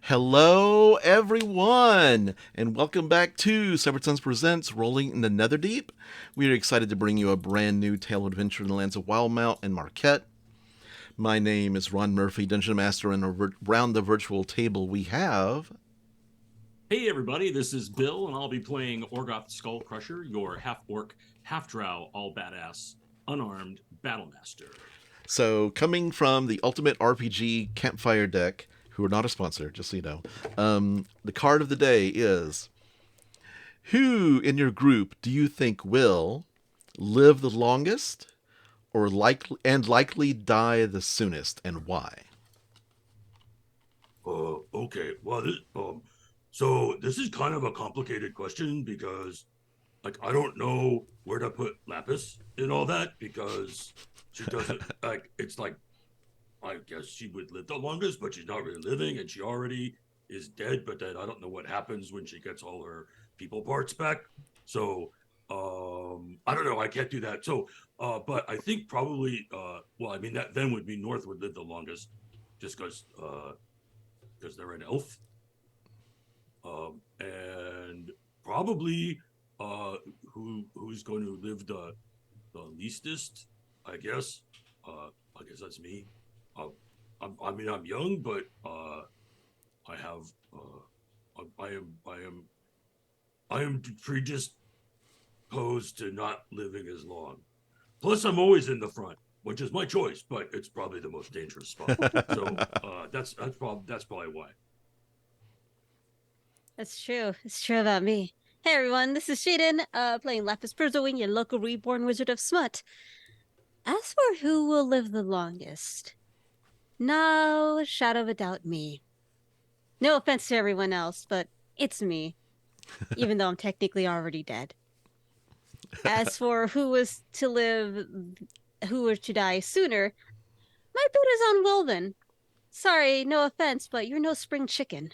Hello, everyone, and welcome back to Separate Sons Presents Rolling in the Netherdeep. We are excited to bring you a brand new tale of adventure in the lands of Wildmount and Marquette. My name is Ron Murphy, Dungeon Master, and around the virtual table we have... Hey everybody, this is Bill, and I'll be playing Orgoth Skullcrusher, your half-orc, half-drow, all-badass, unarmed battlemaster. So, coming from the Ultimate RPG Campfire deck, who are not a sponsor, just so you know, the card of the day is... Who in your group do you think will live the longest or likely die the soonest, and why? Okay. Well, so this is kind of a complicated question because, I don't know where to put Laphus in all that because she doesn't It's like I guess she would live the longest, but she's not really living, and she already is dead. But then I don't know what happens when she gets all her people parts back. So, I don't know. I can't do that. So, but I think probably, well, I mean that then would be North would live the longest, just because they're an elf, and probably who's going to live the leastest, I guess. I guess that's me. I mean, I'm young, but I have I am predisposed to not living as long. Plus, I'm always in the front, which is my choice, but it's probably the most dangerous spot. So that's probably why. That's true. It's true about me. Hey everyone, this is Jaiden, playing Laphus Prismawing, your local reborn wizard of smut. As for who will live the longest, no shadow of a doubt me. No offense to everyone else, but it's me, even though I'm technically already dead. As for who was to live, who was to die sooner, my bet is on Wilvan. Sorry, no offense, but you're no spring chicken.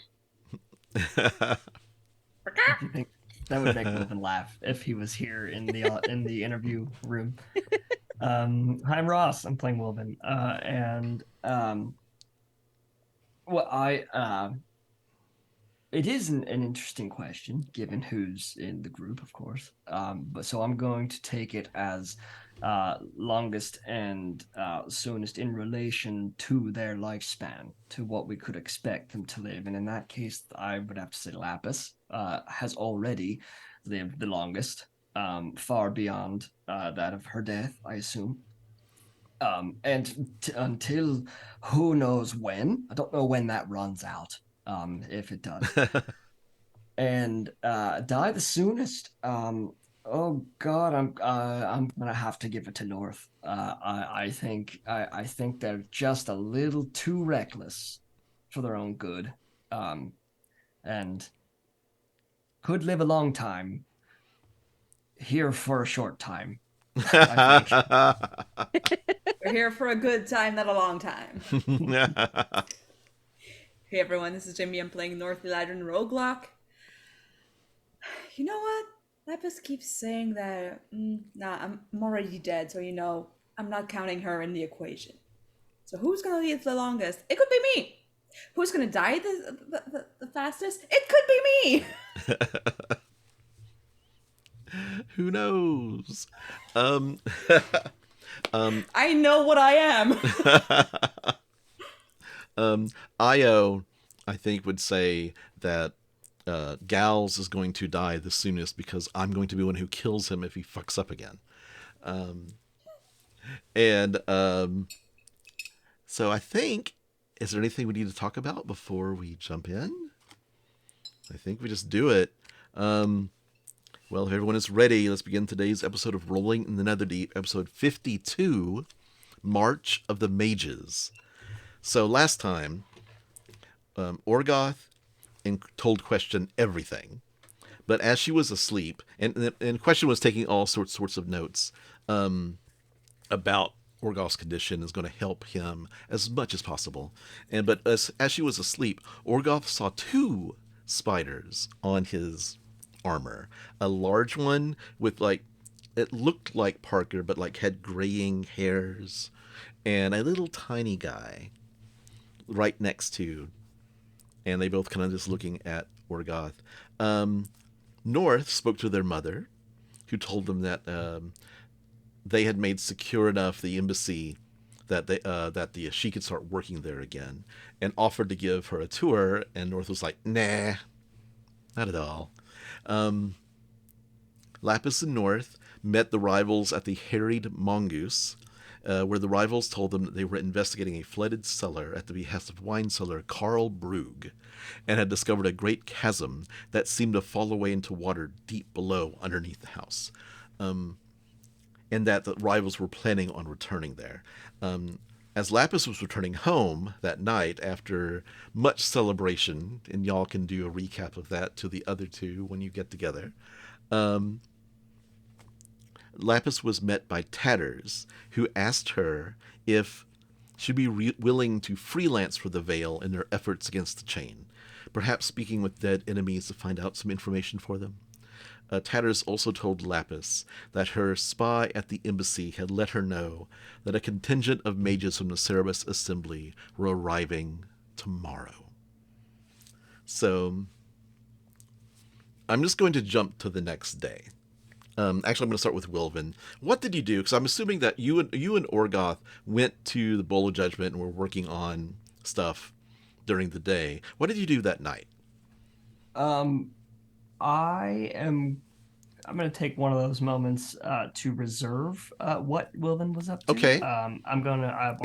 That would make Griffin laugh if he was here in the interview room. Hi, I'm Ross. I'm playing Wilvan, it is an interesting question given who's in the group, of course. But so I'm going to take it as longest and soonest in relation to their lifespan, to what we could expect them to live. And in that case, I would have to say Laphus has already lived the longest, far beyond that of her death, I assume. Until who knows when. I don't know when that runs out, if it does. And die the soonest. Oh God, I'm gonna have to give it to North. I think they're just a little too reckless for their own good, and could live a long time. Here for a short time. We're here for a good time, not a long time. Hey everyone, this is Jaime. I'm playing North Ladron Roguelock. You know what? Laphus keeps saying that, I'm already dead, so I'm not counting her in the equation. So who's gonna live the longest? It could be me. Who's gonna die the fastest? It could be me. Who knows? I know what I am. Io, I think, would say that Gals is going to die the soonest because I'm going to be one who kills him if he fucks up again. So I think, is there anything we need to talk about before we jump in? I think we just do it. Well, if everyone is ready, let's begin today's episode of Rolling in the Netherdeep, episode 52, March of the Mages. So last time, Orgoth told Question everything, but as she was asleep, and Question was taking all sorts of notes about Orgoth's condition, is going to help him as much as possible. But as she was asleep, Orgoth saw two spiders on his armor. A large one with it looked like Parker, but had graying hairs, and a little tiny guy right next to and they both kind of just looking at Orgoth. North spoke to their mother, who told them that they had made secure enough the embassy that she could start working there again, and offered to give her a tour. And North was like, "Nah, not at all." Laphus and North met the rivals at the Harried Mongoose, where the rivals told them that they were investigating a flooded cellar at the behest of wine seller Karl Brugg, and had discovered a great chasm that seemed to fall away into water deep below underneath the house, and that the rivals were planning on returning there. As Laphus was returning home that night after much celebration, and y'all can do a recap of that to the other two when you get together, Laphus was met by Tatters, who asked her if she'd be willing to freelance for the Veil in their efforts against the Chain, perhaps speaking with dead enemies to find out some information for them. Tatters also told Laphus that her spy at the embassy had let her know that a contingent of mages from the Cerberus Assembly were arriving tomorrow. So, I'm just going to jump to the next day. Actually, I'm going to start with Wilvan. What did you do? Because I'm assuming that you and Orgoth went to the Bowl of Judgment and were working on stuff during the day. What did you do that night? I'm going to take one of those moments to reserve what Wilvan was up to. Okay. And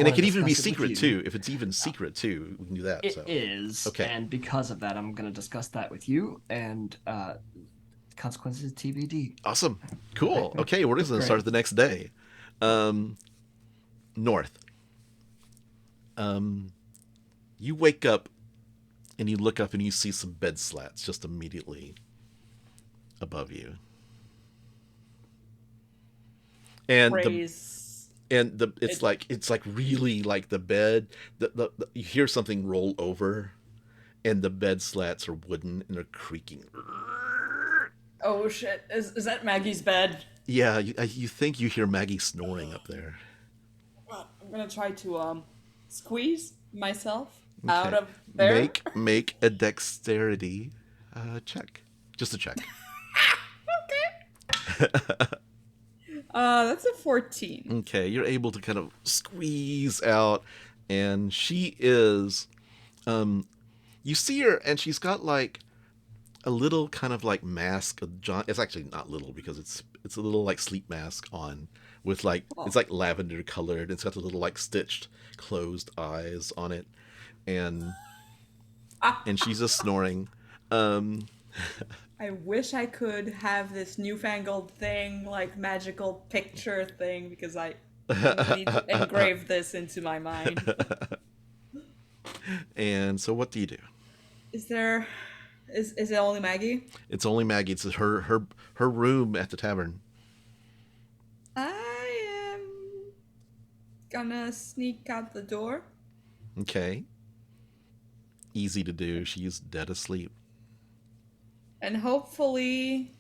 it can even be secret too. If it's even secret too, we can do that. It is. Okay. And because of that, I'm going to discuss that with you, and consequences TBD. Awesome. Cool. Okay, we're just going to start the next day. North. You wake up and you look up and you see some bed slats just immediately above you. And it's like really like the bed. You hear something roll over, and the bed slats are wooden and they're creaking. Oh shit! Is that Maggie's bed? Yeah, you think you hear Maggie snoring up there. Well, I'm gonna try to squeeze myself out of there. Make a dexterity check. Just a check. Okay. That's a 14. Okay, you're able to kind of squeeze out, and she is, you see her, and she's got like a little kind of like mask of John. It's actually not little because it's a little like sleep mask on with like it's like lavender colored. It's got the little like stitched closed eyes on it, and she's just snoring. I wish I could have this newfangled thing, like magical picture thing, because I need to engrave this into my mind. And so what do you do? Is it only Maggie? It's only Maggie. It's her room at the tavern. I am gonna sneak out the door. Okay. Easy to do. She's dead asleep. And hopefully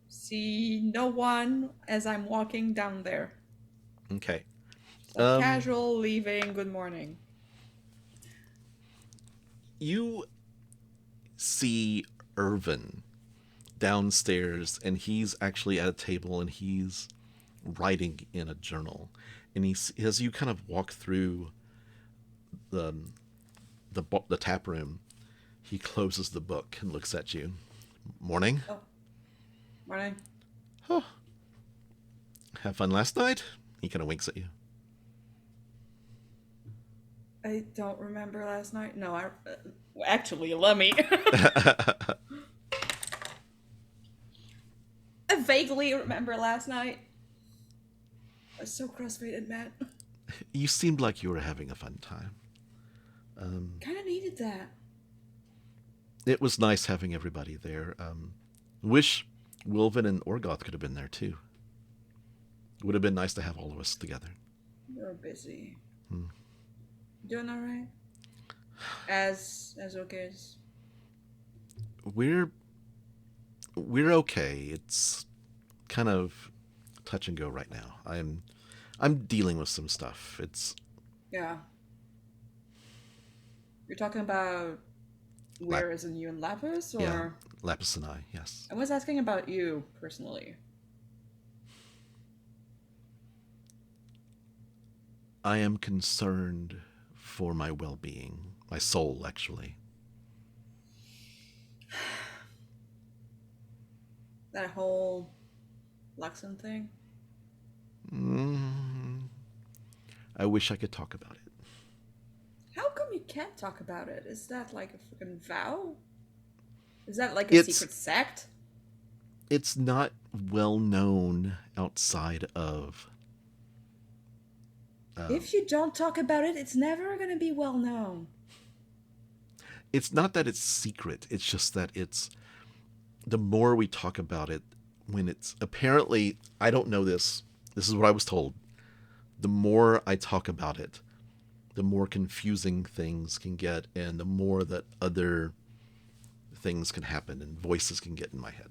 see no one as I'm walking down there. Okay. Casual leaving, good morning. You see Irvin downstairs, and he's actually at a table, and he's writing in a journal. And as you kind of walk through the tap room, he closes the book and looks at you. Morning. Oh, morning. Oh. Have fun last night? He kind of winks at you. I don't remember last night. No, actually, let me. I vaguely remember last night. I was so crossfaded, Matt. You seemed like you were having a fun time. Kind of needed that. It was nice having everybody there. Wish Wilvan and Orgoth could have been there too. It would have been nice to have all of us together. You're busy. Doing all right? As okay as... We're okay. It's kind of touch and go right now. I'm dealing with some stuff. Yeah. You're talking about Where is it, you and Laphus, or? Yeah, Laphus and I, yes. I was asking about you personally. I am concerned for my well-being, my soul, actually. That whole Luxon thing? I wish I could talk about it. How come you can't talk about it? Is that like a freaking vow? Is that like a secret sect? It's not well known outside of... if you don't talk about it, it's never going to be well known. It's not that it's secret. It's just that it's... The more we talk about it, when it's... Apparently, I don't know this. This is what I was told. The more I talk about it, the more confusing things can get, and the more that other things can happen and voices can get in my head.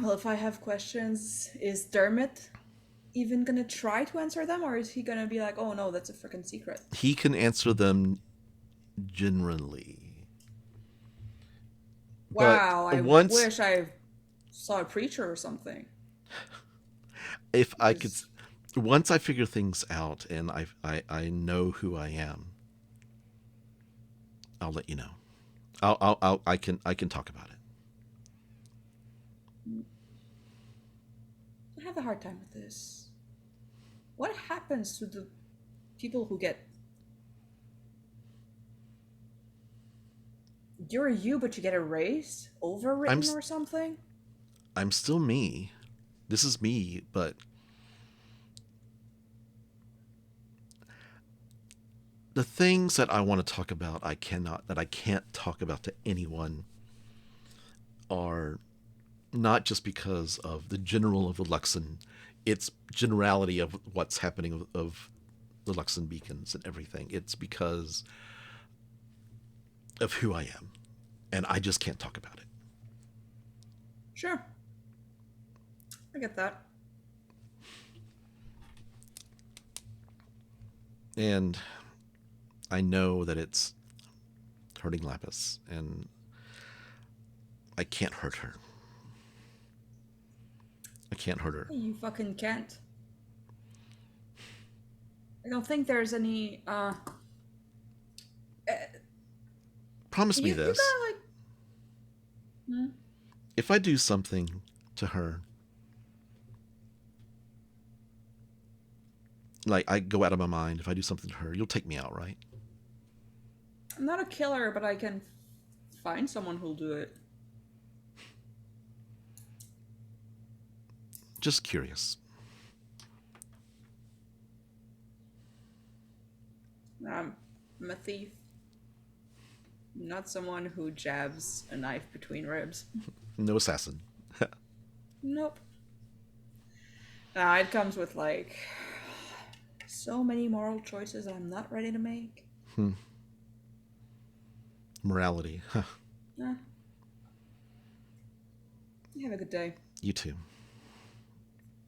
Well, if I have questions, is Dermot even gonna try to answer them, or is he gonna be like, oh no, that's a freaking secret? He can answer them generally. Wow, But I once, wish I saw a preacher or something. if I could, once I figure things out and I know who I am, I'll let you know. I can talk about it. I have a hard time with this. What happens to the people who get... You're you, but you get erased? Overwritten or something? I'm still me. This is me, but... The things that I want to talk about, I can't talk about to anyone, are not just because of the general of the Luxon, it's generality of what's happening of the Luxon beacons and everything. It's because of who I am, and I just can't talk about it. Sure. I get that. And I know that it's hurting Laphus, and I can't hurt her. I can't hurt her. You fucking can't. I don't think there's any, Promise me this. You gotta, like... If I do something to her, like I go out of my mind, if I do something to her, you'll take me out, right? I'm not a killer, but I can find someone who'll do it. Just curious. I'm a thief. I'm not someone who jabs a knife between ribs. No assassin. Nope. It comes with, like, so many moral choices I'm not ready to make. Morality. Huh. You have a good day. You too.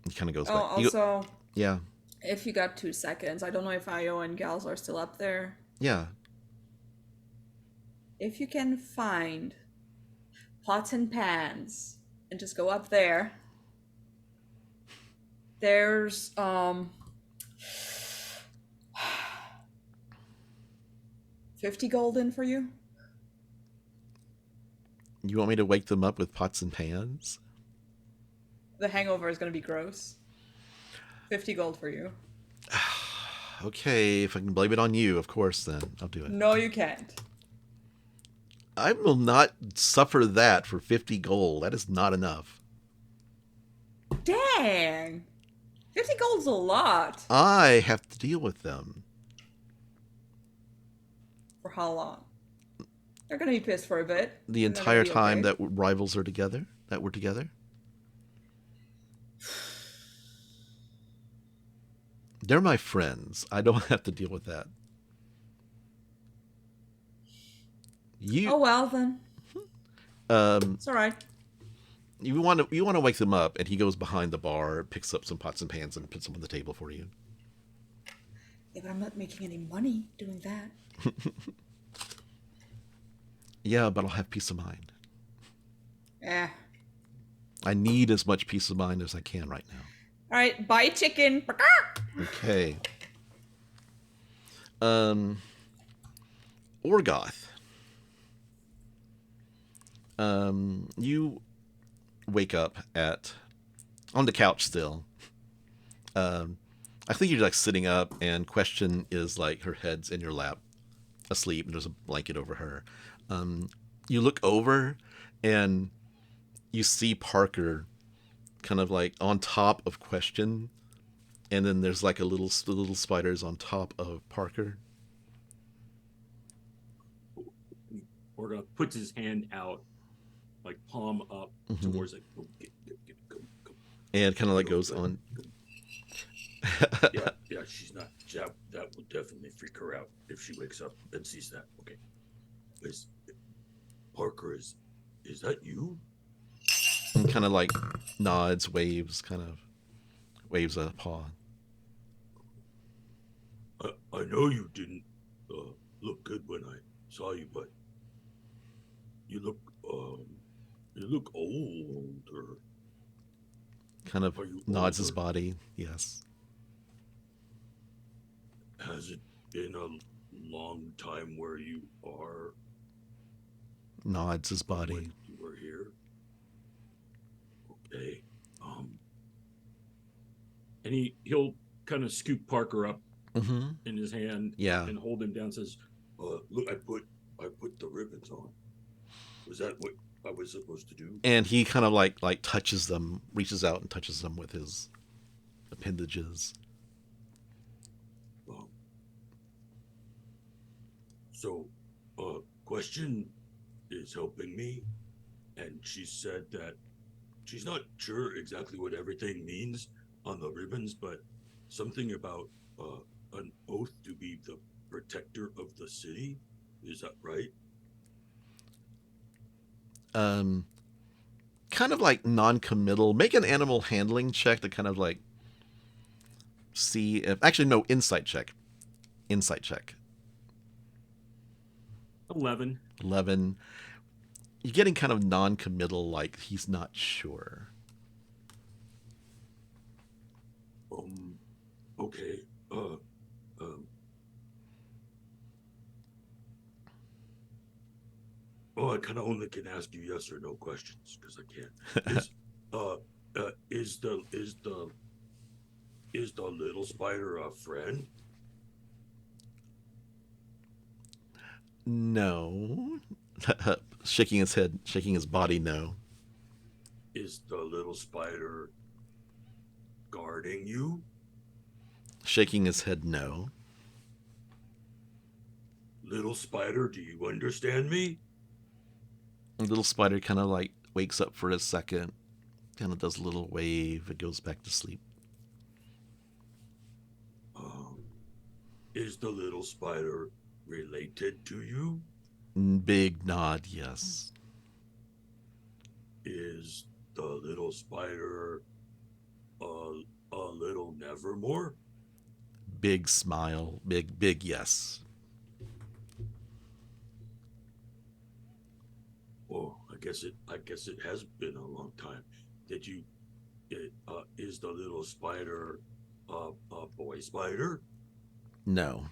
It kind of goes Oh, back. also, Yeah. if you got 2 seconds, I don't know if Io and Gals are still up there. Yeah. If you can find pots and pans and just go up there, there's 50 gold in for you. You want me to wake them up with pots and pans? The hangover is going to be gross. 50 gold for you. Okay, if I can blame it on you, of course, then I'll do it. No, you can't. I will not suffer that for 50 gold. That is not enough. Dang! 50 gold's a lot. I have to deal with them. For how long? They're going to be pissed for a bit. The and then entire they'll be time okay. that rivals are together? That we're together? They're my friends. I don't have to deal with that. Oh well then. It's all right. You want to wake them up, and he goes behind the bar, picks up some pots and pans, and puts them on the table for you. Yeah, but I'm not making any money doing that. Yeah, but I'll have peace of mind. Eh. I need as much peace of mind as I can right now. All right, buy chicken. Okay. Orgoth. You wake up on the couch still. I think you're like sitting up, and Question is like her head's in your lap, asleep, and there's a blanket over her. You look over, and you see Parker kind of like on top of Question, and then there's like the little spiders on top of Parker. Orgoth puts his hand out, like palm up towards like, go, go. And kind of like goes on. Yeah, she's not. That will definitely freak her out if she wakes up and sees that. Okay. Parker, is that you? And kind of like nods, waves a paw. I know you didn't look good when I saw you, but you look older. Kind of nods his body. Yes. Has it been a long time where you are? Nods his body. When you were here. Okay. And he'll kind of scoop Parker up Mm-hmm. in his hand, Yeah. and hold him down. And says, "Look, I put the ribbons on. Was that what I was supposed to do?" And he kind of like touches them, reaches out and touches them with his appendages. So, Question is helping me, and she said that she's not sure exactly what everything means on the ribbons, but something about an oath to be the protector of the city. Is that right? Kind of like non-committal. Make an animal handling check to kind of like see if... Actually, no, insight check. 11. 11. You're getting kind of non-committal, like he's not sure. Okay. I kind of only can ask you yes or no questions because I can't. Is the little spider a friend? No. Shaking his head, shaking his body, no. Is the little spider guarding you? Shaking his head, no. Little spider, do you understand me? The little spider kind of like wakes up for a second, kind of does a little wave, and goes back to sleep. Is the little spider related to you? Big nod, yes. Is the little spider a little Nevermore? Big smile, big yes. Oh, I guess it has been a long time. Is the little spider a boy spider? No.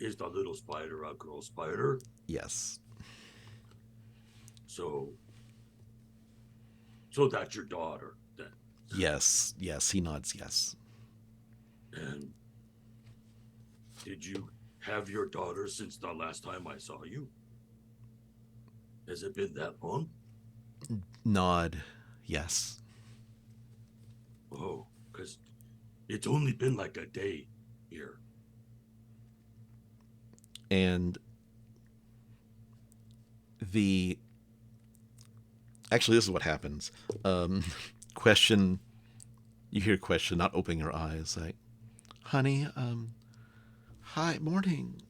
Is the little spider a girl spider? Yes. So that's your daughter then? Yes, he nods yes. And did you have your daughter since the last time I saw you? Has it been that long? Nod yes. Oh, because it's only been like a day here. And actually, this is what happens. Question, you hear Question not opening her eyes, like, honey, hi, morning.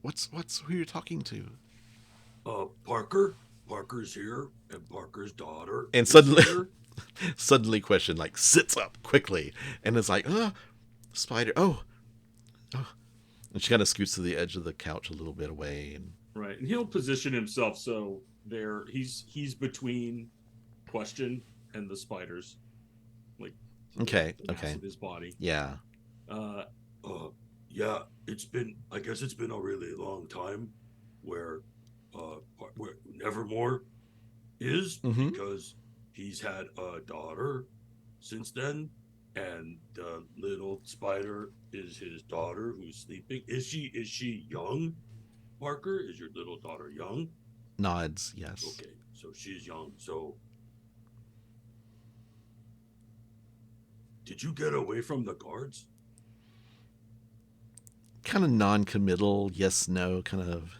What's who you're talking to? Parker's here, and Parker's daughter. And is suddenly, here. suddenly Question like sits up quickly and is like, spider. Oh, Oh. And she kind of scoots to the edge of the couch a little bit away, and Right, and he'll position himself so he's between Question and the spiders, like okay, the mass okay, of his body. yeah. Uh, Yeah, I guess it's been a really long time where Nevermore is, Mhm. because he's had a daughter since then, and the little spider is his daughter who's sleeping. Is she young, Parker? Is your little daughter young? Nods, yes. Okay, so she's young. So did you get away from the guards? Kind of non-committal, yes, no, kind of.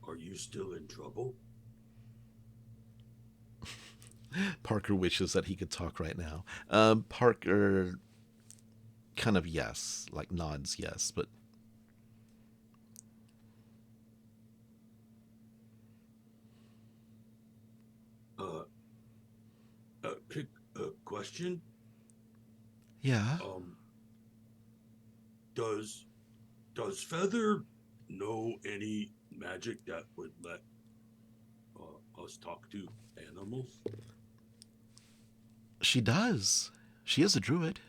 Are you still in trouble? Parker wishes that he could talk right now. Parker kind of yes, like nods yes, but Quick question. yeah. Does Feather know any magic that would let us talk to animals? She does. She is a druid.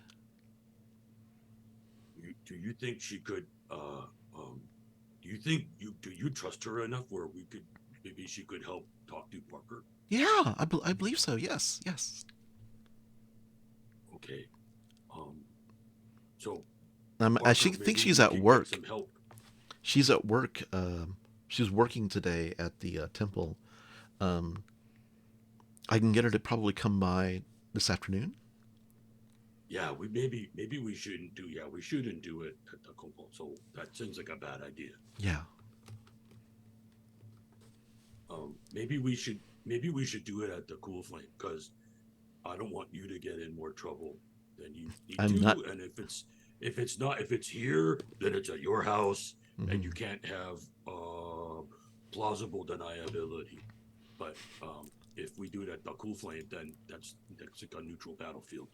Do you think she could? Do you trust her enough where maybe she could help talk to Parker? Yeah, I believe so. Yes, yes. Okay. So I Parker, think maybe she's we at can get work. some help. She's at work. She's working today at the temple. I can get her to probably come by this afternoon. Yeah, maybe we shouldn't do. Yeah, we shouldn't do it at the Cobalt. So that seems like a bad idea. Yeah. Maybe we should do it at the Cool Flame, because I don't want you to get in more trouble than you need I'm to. not. And if it's here, then it's at your house, Mhm. and you can't have plausible deniability. But if we do it at the Cool Flame, then that's like a neutral battlefield.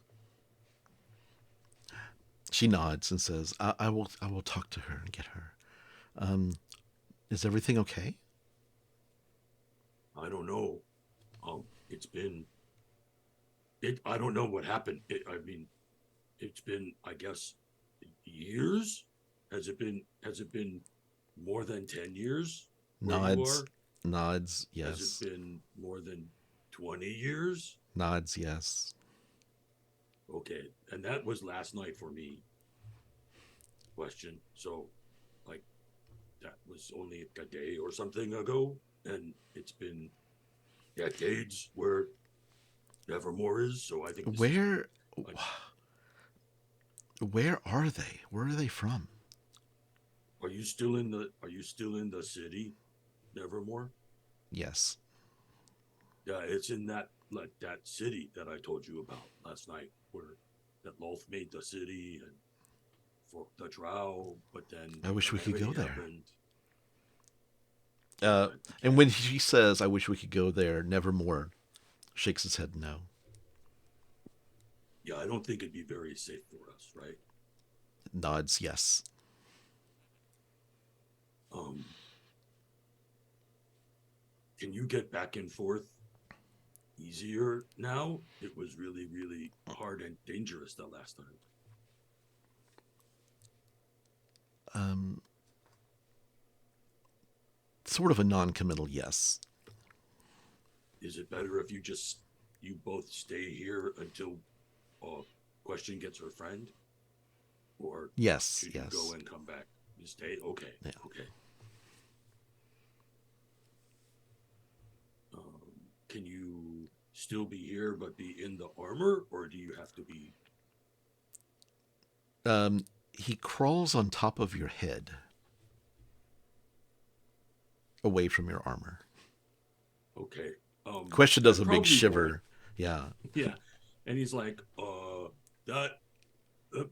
She nods and says, I will talk to her and get her. Is everything okay? I don't know. I don't know what happened. It's been, I guess, years. Has it been more than 10 years? Nods. Nods, yes. Has it been more than 20 years? Nods, yes. Okay, and that was last night for me. Question. So, like, that was only a day or something ago, and it's been decades where Nevermore is. So I think Where are they? Where are they from? Are you still in the city, Nevermore? Yes. Yeah, it's in that city that I told you about last night, where that Lolth made the city and for the drow, but then I wish we could go there. happened. And when she says, I wish we could go there, Nevermore shakes his head no. Yeah, I don't think it'd be very safe for us, right? Nods, yes. Can you get back and forth easier now? It was really, really hard and dangerous the last time. Sort of a non-committal yes. Is it better if you both stay here until Question gets her friend? Or yes, should yes. you go and come back? You stay? Okay. Yeah. Okay. Can you still be here but be in the armor, or do you have to be? He crawls on top of your head, away from your armor. Okay. Question does a big probably shiver. won't. Yeah. Yeah, and he's like, That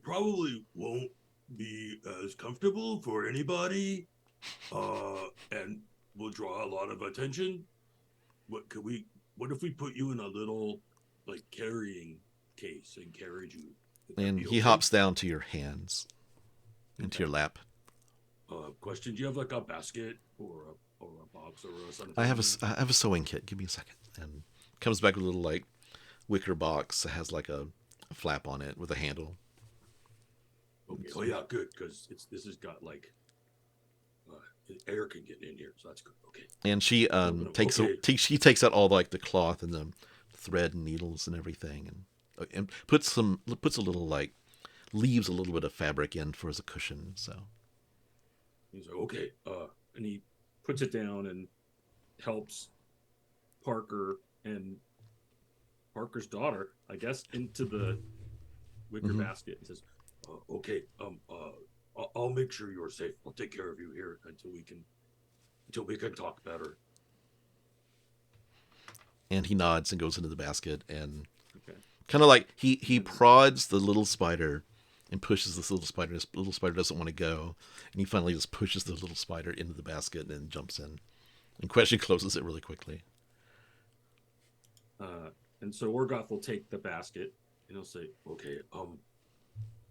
probably won't be as comfortable for anybody, and will draw a lot of attention. What if we put you in a little, like, carrying case and carried you And be he okay? hops down to your hands, into your lap. Question: do you have like a basket or a box or something? I have a sewing kit. Give me a second. And comes back with a little like wicker box that has like a flap on it with a handle. Okay. Oh yeah, good, because this has got like air can get in here, so that's good. Okay. And she she takes out all like the cloth and the thread and needles and everything, and puts a little like leaves a little bit of fabric in for as a cushion. So he's like, okay. And he puts it down and helps Parker and Parker's daughter, I guess, into the wicker basket. He says, okay. I'll make sure you're safe. I'll take care of you here until we can talk better. And he nods and goes into the basket and okay. kind of like he prods the little spider and pushes this little spider. This little spider doesn't want to go, and he finally just pushes the little spider into the basket and jumps in. And Question closes it really quickly. And so Orgoth will take the basket and he'll say, okay,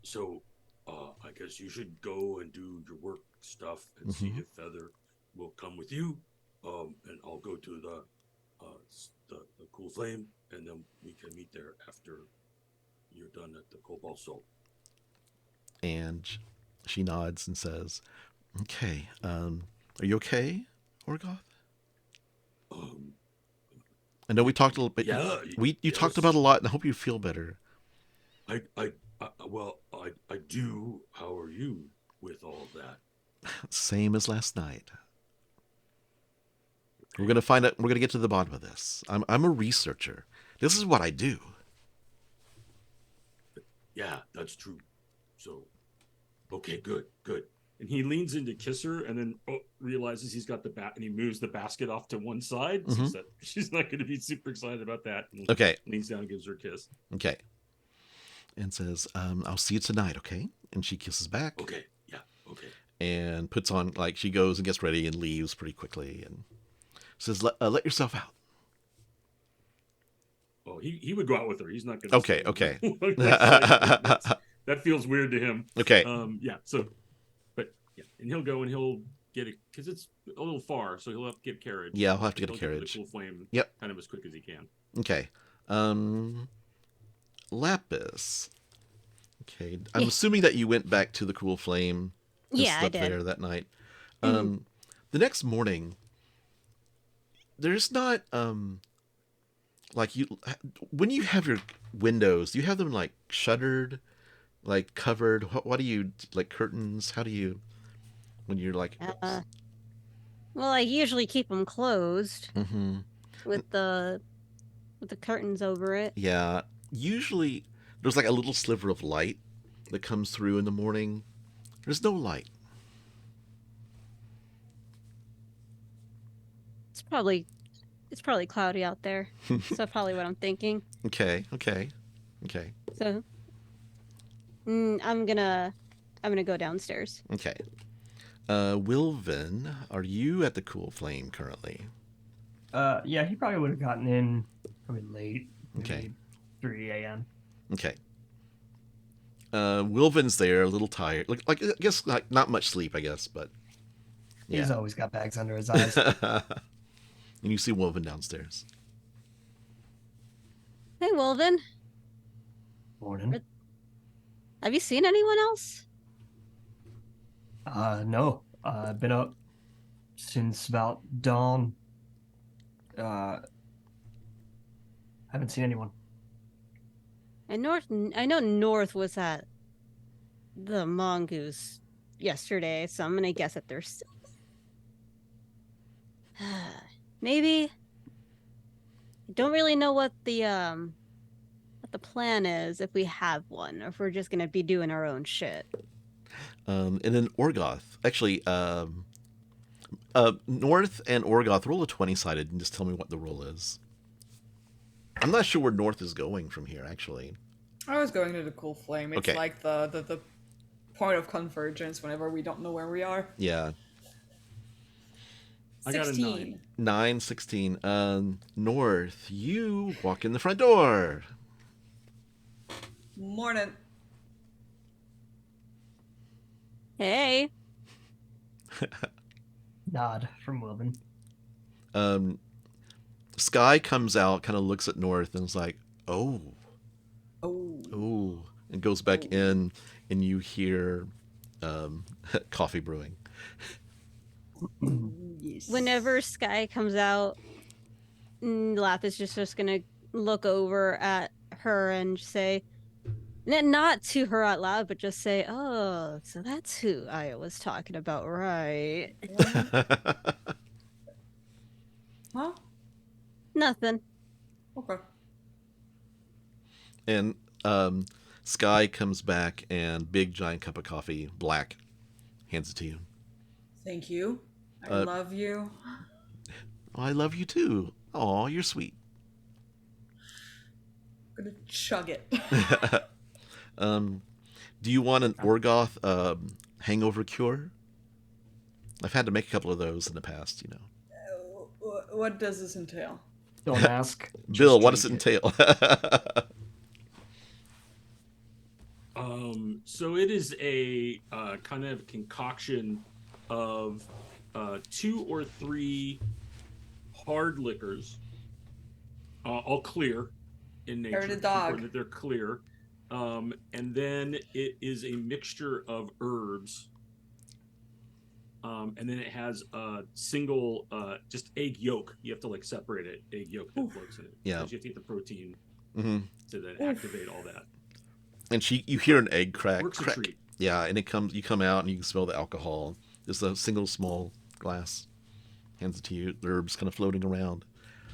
so I guess you should go and do your work stuff and see if Feather will come with you. And I'll go to the Cool Flame, and then we can meet there after you're done at the Cobalt Soul. And she nods and says, okay, are you okay, Orgoth? I know we talked a little bit. Yeah. You talked about a lot, and I hope you feel better. I do. How are you with all of that? Same as last night. We're gonna find out. We're gonna get to the bottom of this. I'm a researcher. This is what I do. Yeah, that's true. So, okay, good. and he leans in to kiss her, and then realizes he's got the bat, and he moves the basket off to one side. So she's not going to be super excited about that. And Okay. leans down and gives her a kiss. Okay. And says, "I'll see you tonight." Okay. And she kisses back. Okay. Yeah. Okay. And puts on like she goes and gets ready and leaves pretty quickly and says, "Let yourself out." Oh, he would go out with her. He's not going to. Okay. That feels weird to him. Okay. Yeah. So, but yeah, and he'll go and he'll get it because it's a little far, so he'll have to get a carriage. Yeah, I'll have to get a He'll carriage. Get the cool flame. Yep. Kind of as quick as he can. Okay. Laphus. Okay. I'm assuming that you went back to the Cool Flame. And Yeah, I slept did. there that night. The next morning, there's not like you when you have your windows, do you have them like shuttered, like covered? What do you like curtains? How do you when you're like? Well, I usually keep them closed Mm-hmm. with the curtains over it. Yeah. Usually, there's like a little sliver of light that comes through in the morning. There's no light. It's probably cloudy out there. So probably what I'm thinking. Okay. So I'm gonna go downstairs. Okay. Wilvan, are you at the Cool Flame currently? Yeah, he probably would have gotten in probably late. Okay. Maybe 3 a.m. Okay. Wilvan's there, a little tired. Like I guess like not much sleep, I guess, but yeah. He's always got bags under his eyes. And you see Wilvan downstairs. Hey, Wilvan. Morning. Have you seen anyone else? No. I've been up since about dawn. Haven't seen anyone. And I know North was at the Mongoose yesterday, so I'm gonna guess that there's maybe. I don't really know what the plan is, if we have one, or if we're just gonna be doing our own shit. And then Orgoth. Actually, North and Orgoth, roll a 20-sided and just tell me what the roll is. I'm not sure where North is going from here, actually. I was going to the Cool Flame. It's Okay. like the point of convergence whenever we don't know where we are. Yeah. I got a 16. 9. 16. North, you walk in the front door. Morning. Hey. Nod from Wilvan. Sky comes out, kind of looks at North, and is like, "Oh, Oh. oh," and goes back in, and you hear coffee brewing. Yes. Whenever Sky comes out, Lath is just gonna look over at her and say, not to her out loud, but just say, "Oh, so that's who I was talking about, right?" Huh? Nothing. Okay. And Sky comes back, and big giant cup of coffee, black, hands it to you. Thank you. I love you. Oh, I love you too. Aw, you're sweet. I'm gonna chug it. Do you want an Orgoth hangover cure? I've had to make a couple of those in the past, you know. What does this entail? Don't ask. Bill, just what does it drink entail? So it is a kind of concoction of 2 or 3 hard liquors, all clear in nature. Heard a It's dog. important that they're clear. And then it is a mixture of herbs. And then it has a single, just egg yolk. You have to like separate it, egg yolk that floats in it. Yeah. Because you have to get the protein Mm-hmm. to then activate all that. And you hear an egg crack. Works a crack. treat. Yeah, and you come out and you can smell the alcohol. Just a single small glass. Hands it to you. The herbs kind of floating around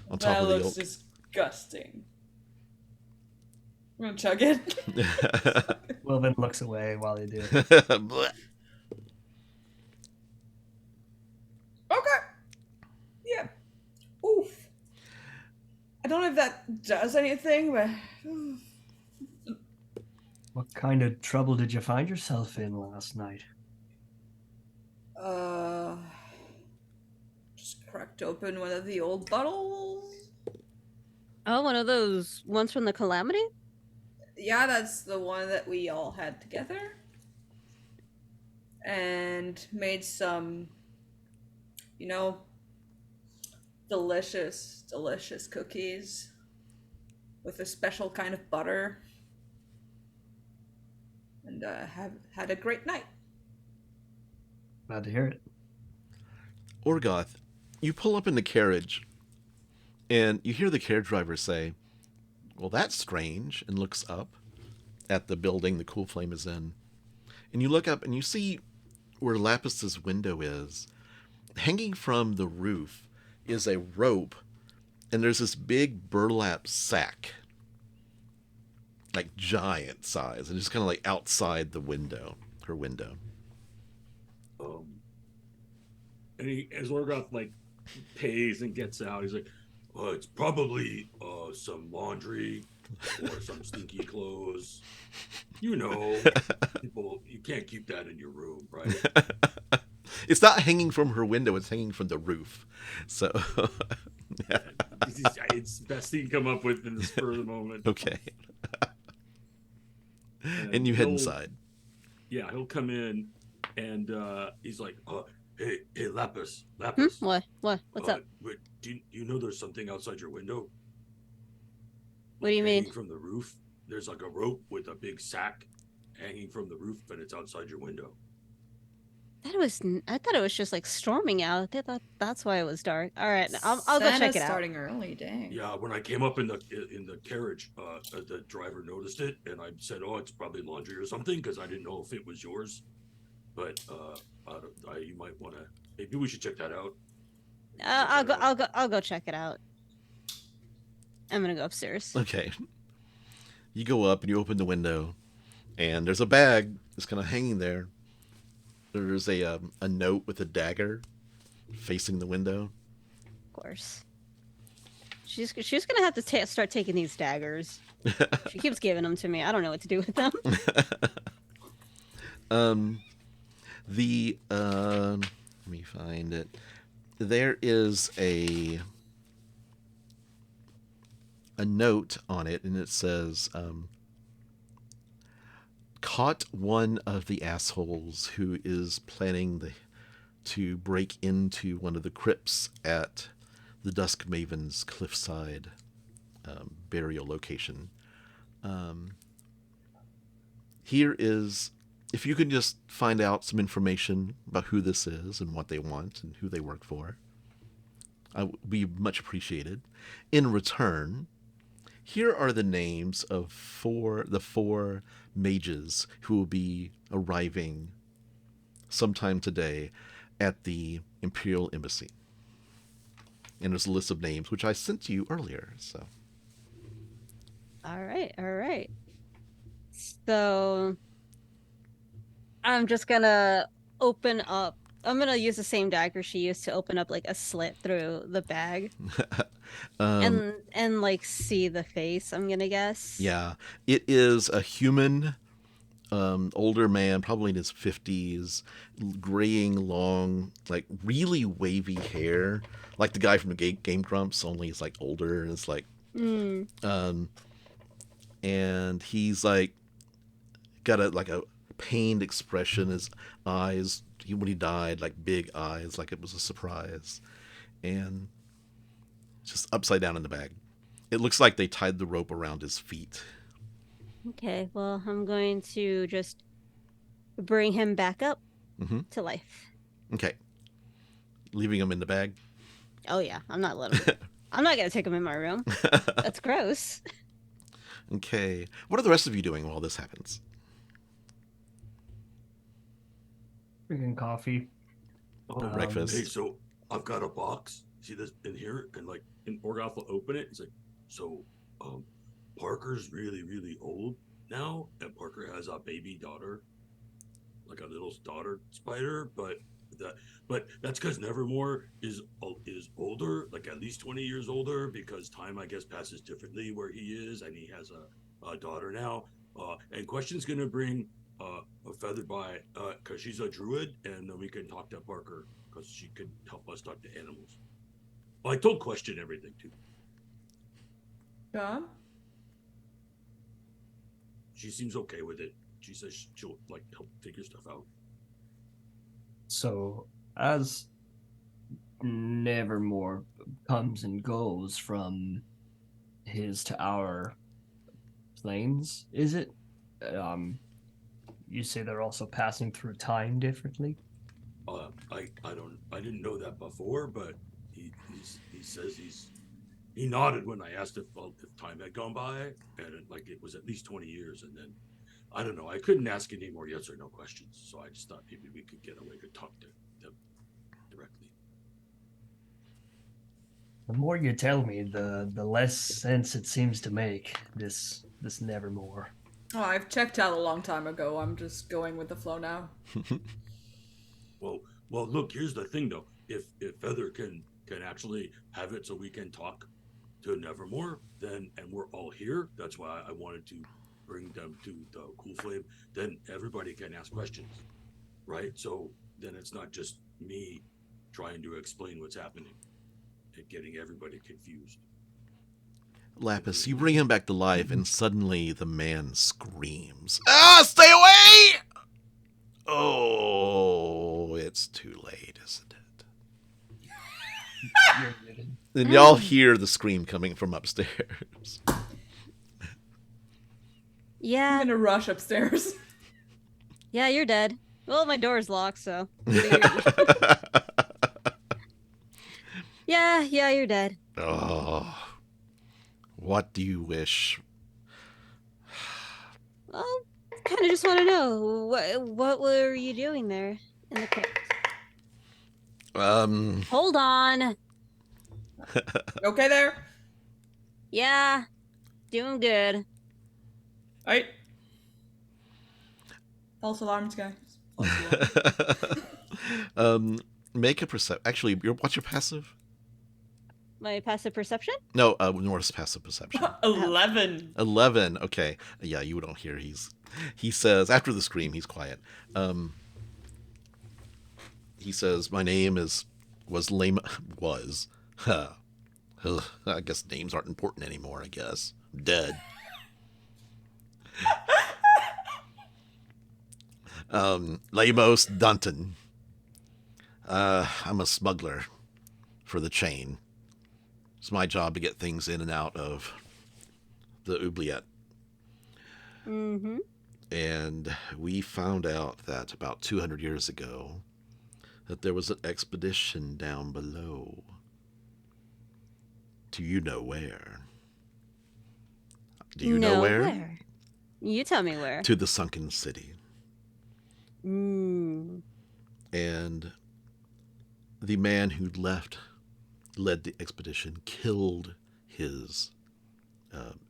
on top That of the looks yolk. disgusting. I'm gonna chug it. Wilvan looks away while they do it. Blech. Okay. Yeah. Oof. I don't know if that does anything, but What kind of trouble did you find yourself in last night? just cracked open one of the old bottles. Oh, one of those ones from the Calamity? Yeah, that's the one that we all had together. And made some, delicious, delicious cookies with a special kind of butter. And have had a great night. Glad to hear it. Orgoth, you pull up in the carriage, and you hear the carriage driver say, "Well, that's strange," and looks up at the building the cool flame is in. And you look up and you see where Lapus's window is. Hanging from the roof is a rope, and there's this big burlap sack, like giant size, and just kind of like outside the window, her window. And as Orgoth like pays and gets out, he's like, Well, it's probably some laundry or some stinky clothes. You know, people, you can't keep that in your room, right? It's not hanging from her window, it's hanging from the roof. So, it's the best he can come up with in the spur of the moment. okay. And you head inside. Yeah, he'll come in and he's like, Hey, Laphus. What? What's up? Wait, do you know there's something outside your window? What do you mean? Hanging from the roof. There's like a rope with a big sack hanging from the roof, and it's outside your window. I thought it was just like storming out. I thought that's why it was dark. All right, I'll go check it out. Starting early, dang. Yeah, when I came up in the carriage, the driver noticed it, and I said, "Oh, it's probably laundry or something," because I didn't know if it was yours. But you might want to. Maybe we should check that out. I'll go check it out. I'm gonna go upstairs. Okay. You go up and you open the window, and there's a bag that's kind of hanging there. There's a note with a dagger facing the window. Of course. She's gonna have to start taking these daggers. She keeps giving them to me. I don't know what to do with them. Let me find it. There is a note on it, and it says, caught one of the assholes who is planning to break into one of the crypts at the Dusk Maven's cliffside burial location. Here is, if you can just find out some information about who this is and what they want and who they work for, I would be much appreciated. In return, here are the names of the four mages who will be arriving sometime today at the Imperial Embassy. And there's a list of names, which I sent to you earlier, so. All right. So I'm just gonna open up. I'm gonna use the same dagger she used to open up like a slit through the bag, and like see the face. I'm gonna guess. Yeah, it is a human, older man, probably in his 50s, graying long, like really wavy hair, like the guy from the Game Grumps. Only he's like older and it's like, and he's like got a pained expression. His eyes, when he died, like big eyes, like it was a surprise, and just upside down in the bag. It looks like they tied the rope around his feet. Okay, well, I'm going to just bring him back up to life. Okay, leaving him in the bag. Oh yeah, I'm not letting him. I'm not gonna take him in my room. That's gross. Okay, what are the rest of you doing while this happens? Drinking coffee. Breakfast. Hey, so I've got a box. See this in here? And Orgoth will open it. He's like, So, Parker's really, really old now, and Parker has a baby daughter, like a little daughter spider. But that's because Nevermore is older, like at least 20 years older, because time, I guess, passes differently where he is, and he has a daughter now. And Question's gonna bring a feather by, because she's a druid, and then we can talk to Parker because she could help us talk to animals. Well, I told Question everything too. Yeah. She seems okay with it. She says she'll like help figure stuff out. So, as Nevermore comes and goes from his to our planes, is it? You say they're also passing through time differently? I didn't know that before, but he says he nodded when I asked if time had gone by, and it was at least 20 years, and then I don't know. I couldn't ask any more yes or no questions, so I just thought maybe we could get a way to talk to them directly. The more you tell me, the less sense it seems to make, this Nevermore. Oh, I've checked out a long time ago. I'm just going with the flow now. Well, look. Here's the thing, though. If Feather can actually have it, so we can talk to Nevermore, and we're all here. That's why I wanted to bring them to the Cool Flame. Then everybody can ask questions, right? So then it's not just me trying to explain what's happening and getting everybody confused. Laphus, you bring him back to life, and suddenly the man screams, "Ah, stay away!" Oh, it's too late, isn't it? And y'all hear the scream coming from upstairs. Yeah. I'm gonna rush upstairs. Yeah, you're dead. Well, my door's locked, so. Yeah, you're dead. Oh, what do you wish? Well, kind of just want to know what were you doing there in the crypt? Hold on. Okay there? Yeah, doing good. Alright. False alarms, guys. False alarms. Make a perception. Actually, what's your passive? My passive perception? No, North's passive perception. 11. 11. Okay. Yeah, you don't hear. He says, after the scream, he's quiet. He says, my name was lame. Was. Huh. Ugh, I guess names aren't important anymore, I guess. Dead. Lamos Dunton. I'm a smuggler for the chain. It's my job to get things in and out of the oubliette. Mm-hmm. And we found out that about 200 years ago that there was an expedition down below. Do you know where? Do you know where? You tell me where. To the sunken city. Mm. And the man who led the expedition, killed his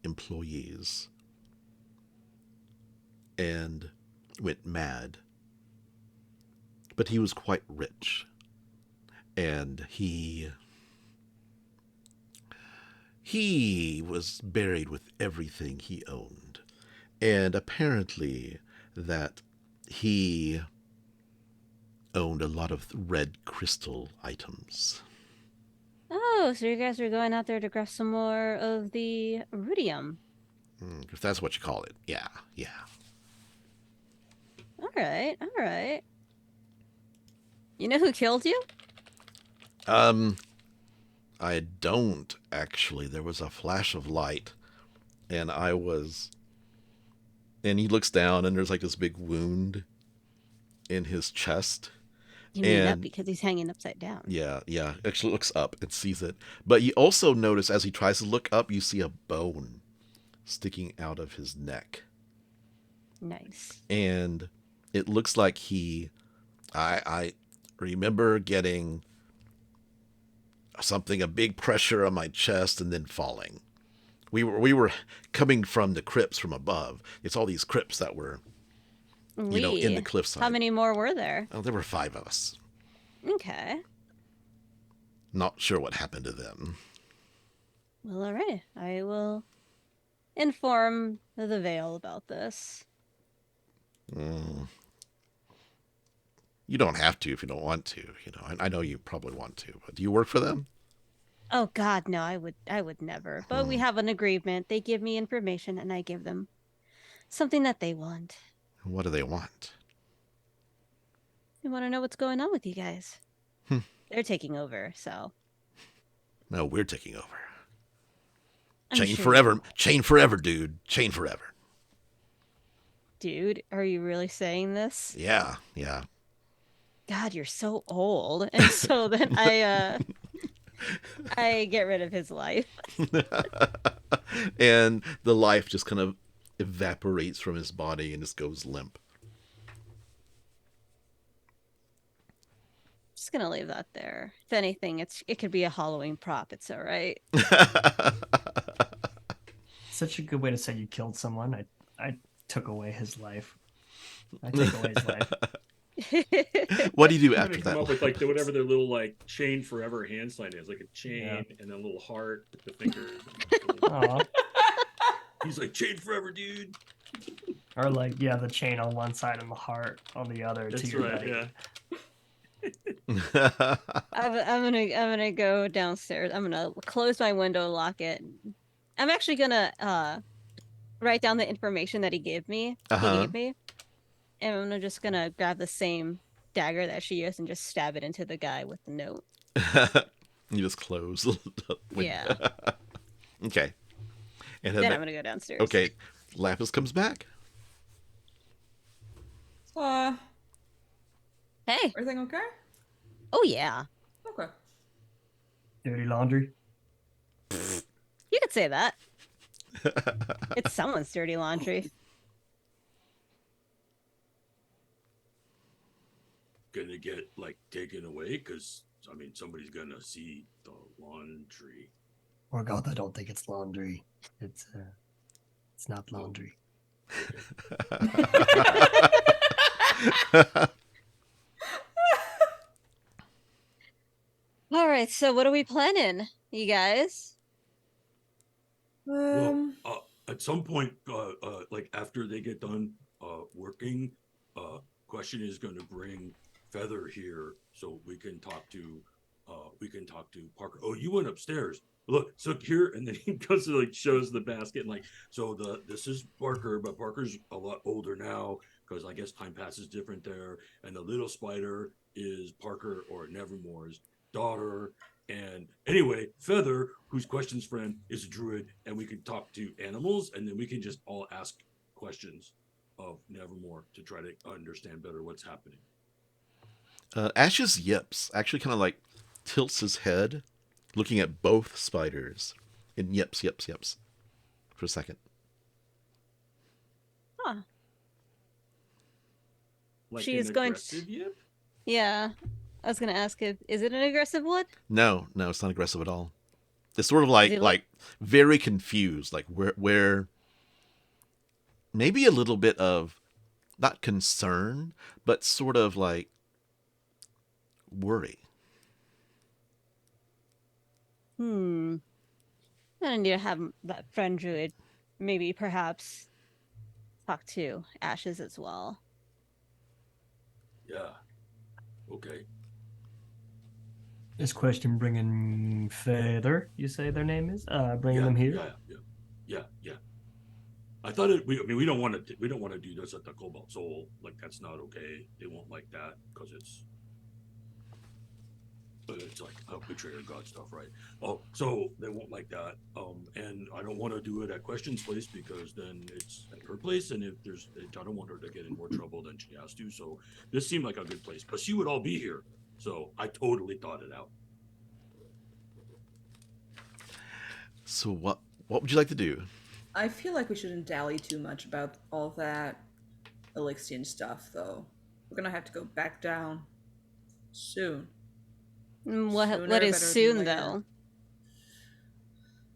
employees and went mad. But he was quite rich, and he was buried with everything he owned. And apparently that he owned a lot of red crystal items. Oh, so you guys are going out there to grab some more of the rudium. If that's what you call it. Yeah. All right. You know who killed you? I don't actually. There was a flash of light, and he looks down, and there's like this big wound in his chest. You mean that And- because he's hanging upside down. Yeah. Actually looks up and sees it. But you also notice as he tries to look up, you see a bone sticking out of his neck. Nice. And it looks like I remember getting a big pressure on my chest and then falling. We were coming from the crypts from above. It's all these crypts that were, in the cliffside. How many more were there? Oh, there were 5 of us. Okay. Not sure what happened to them. Well, all right. I will inform the Veil about this. You don't have to if you don't want to. I know you probably want to, but do you work for them? Oh God, no! I would never. But we have an agreement. They give me information, and I give them something that they want. What do they want? They want to know what's going on with you guys. They're taking over, so. No, we're taking over. I'm Chain sure- forever. Chain forever, dude. Chain forever. Dude, are you really saying this? Yeah. God, you're so old. And so then I get rid of his life. And the life just kind of evaporates from his body and just goes limp. Just gonna leave that there. If anything, it could be a Halloween prop. It's all right. Such a good way to say you killed someone. I took away his life. I take away his life. What do you do I'm after gonna come up with that? whatever their little chain forever hand sign is, like a chain Yeah. and a little heart with the fingers. Aw. He's like, chain forever, dude. Or the chain on one side and the heart on the other That's to your right. buddy. Yeah. I'm gonna go downstairs. I'm gonna close my window, lock it. I'm actually gonna write down the information that he gave me. And I'm just gonna grab the same dagger that she used and just stab it into the guy with the note. You just close the window. Yeah. Okay. And Then I'm gonna go downstairs. Okay. Laphus comes back. Hey. Everything okay? Oh yeah. Okay. Dirty laundry. You could say that. It's someone's dirty laundry. Gonna get taken away because somebody's gonna see the laundry. Orgoth, I don't think it's laundry. It's not laundry. All right, so what are we planning, you guys? Well, at some point, after they get done working, Question is going to bring Feather here so we can talk to Parker. Oh, you went upstairs. look, so here, and then he goes to like shows the basket and like, so this is Parker, but Parker's a lot older now because I guess time passes different there, and the little spider is Parker or Nevermore's daughter. And anyway, Feather, who's Question's friend, is a druid, and we can talk to animals, and then we can just all ask questions of Nevermore to try to understand better what's happening. Ash's yips actually kind of like tilts his head, looking at both spiders, and yips for a second. Huh. Like She's an going aggressive yip? Yeah. I was gonna ask if is it an aggressive one? No, it's not aggressive at all. It's sort of like Does he look- very confused, like where maybe a little bit of not concern, but sort of like worry. I need to have that friend druid maybe perhaps talk to Ashes as well. Yeah. Okay. This question bringing Feather, you say their name is? Bringing them here? Yeah. I thought we don't want to do this at the Cobalt Soul. Like, that's not okay. They won't like that because it's like betrayal of God stuff, right? Oh, so they won't like that. And I don't want to do it at Question's place because then it's at her place, and I don't want her to get in more trouble than she has to. So this seemed like a good place, but she would all be here. So I totally thought it out. So what would you like to do? I feel like we shouldn't dally too much about all that Elixian stuff, though. We're gonna have to go back down soon. What Sooner is better than soon later. though?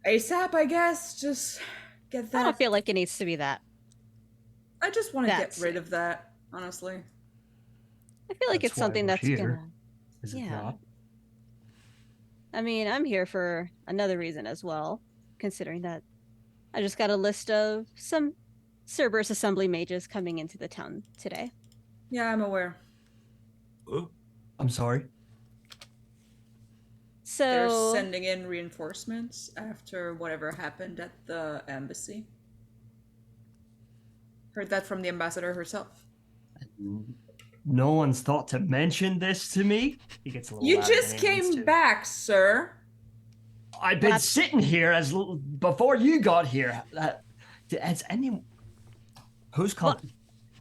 ASAP, I guess. Just get I that. don't feel like it needs to be that. I just want to get That's rid it. of that, honestly. I feel like That's it's why something we're that's here, gonna. Is it Yeah. not? I mean, I'm here for another reason as well, considering that I just got a list of some Cerberus Assembly mages coming into the town today. Yeah, I'm aware. Huh? I'm sorry. They're So sending in reinforcements after whatever happened at the embassy. Heard that from the ambassador herself. No one's thought to mention this to me. He gets a little You louder just than he needs came to. back, sir. I've been What? sitting here before you got here. Has any? Who's coming?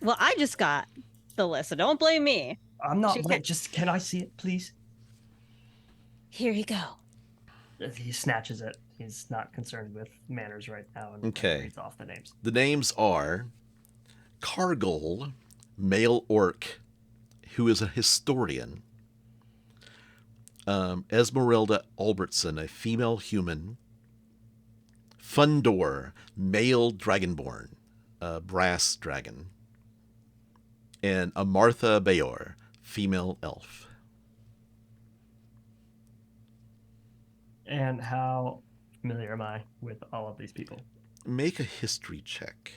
well, I just got the list, so don't blame me. I'm not. she Wait, can't- just can I see it, please? Here you go. He snatches it. He's not concerned with manners right now, and Okay. reads off the names. The names are Cargill, male orc, who is a historian. Esmeralda Albertson, a female human. Fundor, male dragonborn, a brass dragon. And Amartha Bayor, female elf. And how familiar am I with all of these people? Make a history check.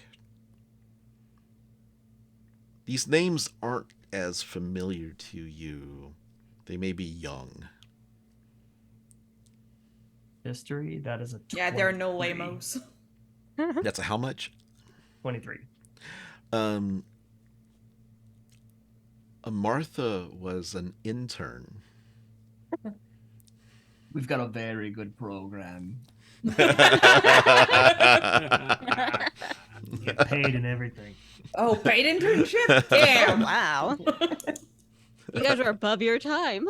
These names aren't as familiar to you. They may be young. History. That is a 23. Yeah, there are no lamos. That's a how much? 23. Martha was an intern. We've got a very good program. Uh, Get paid and everything. Oh, paid internship? Damn. Wow. You guys are above your time.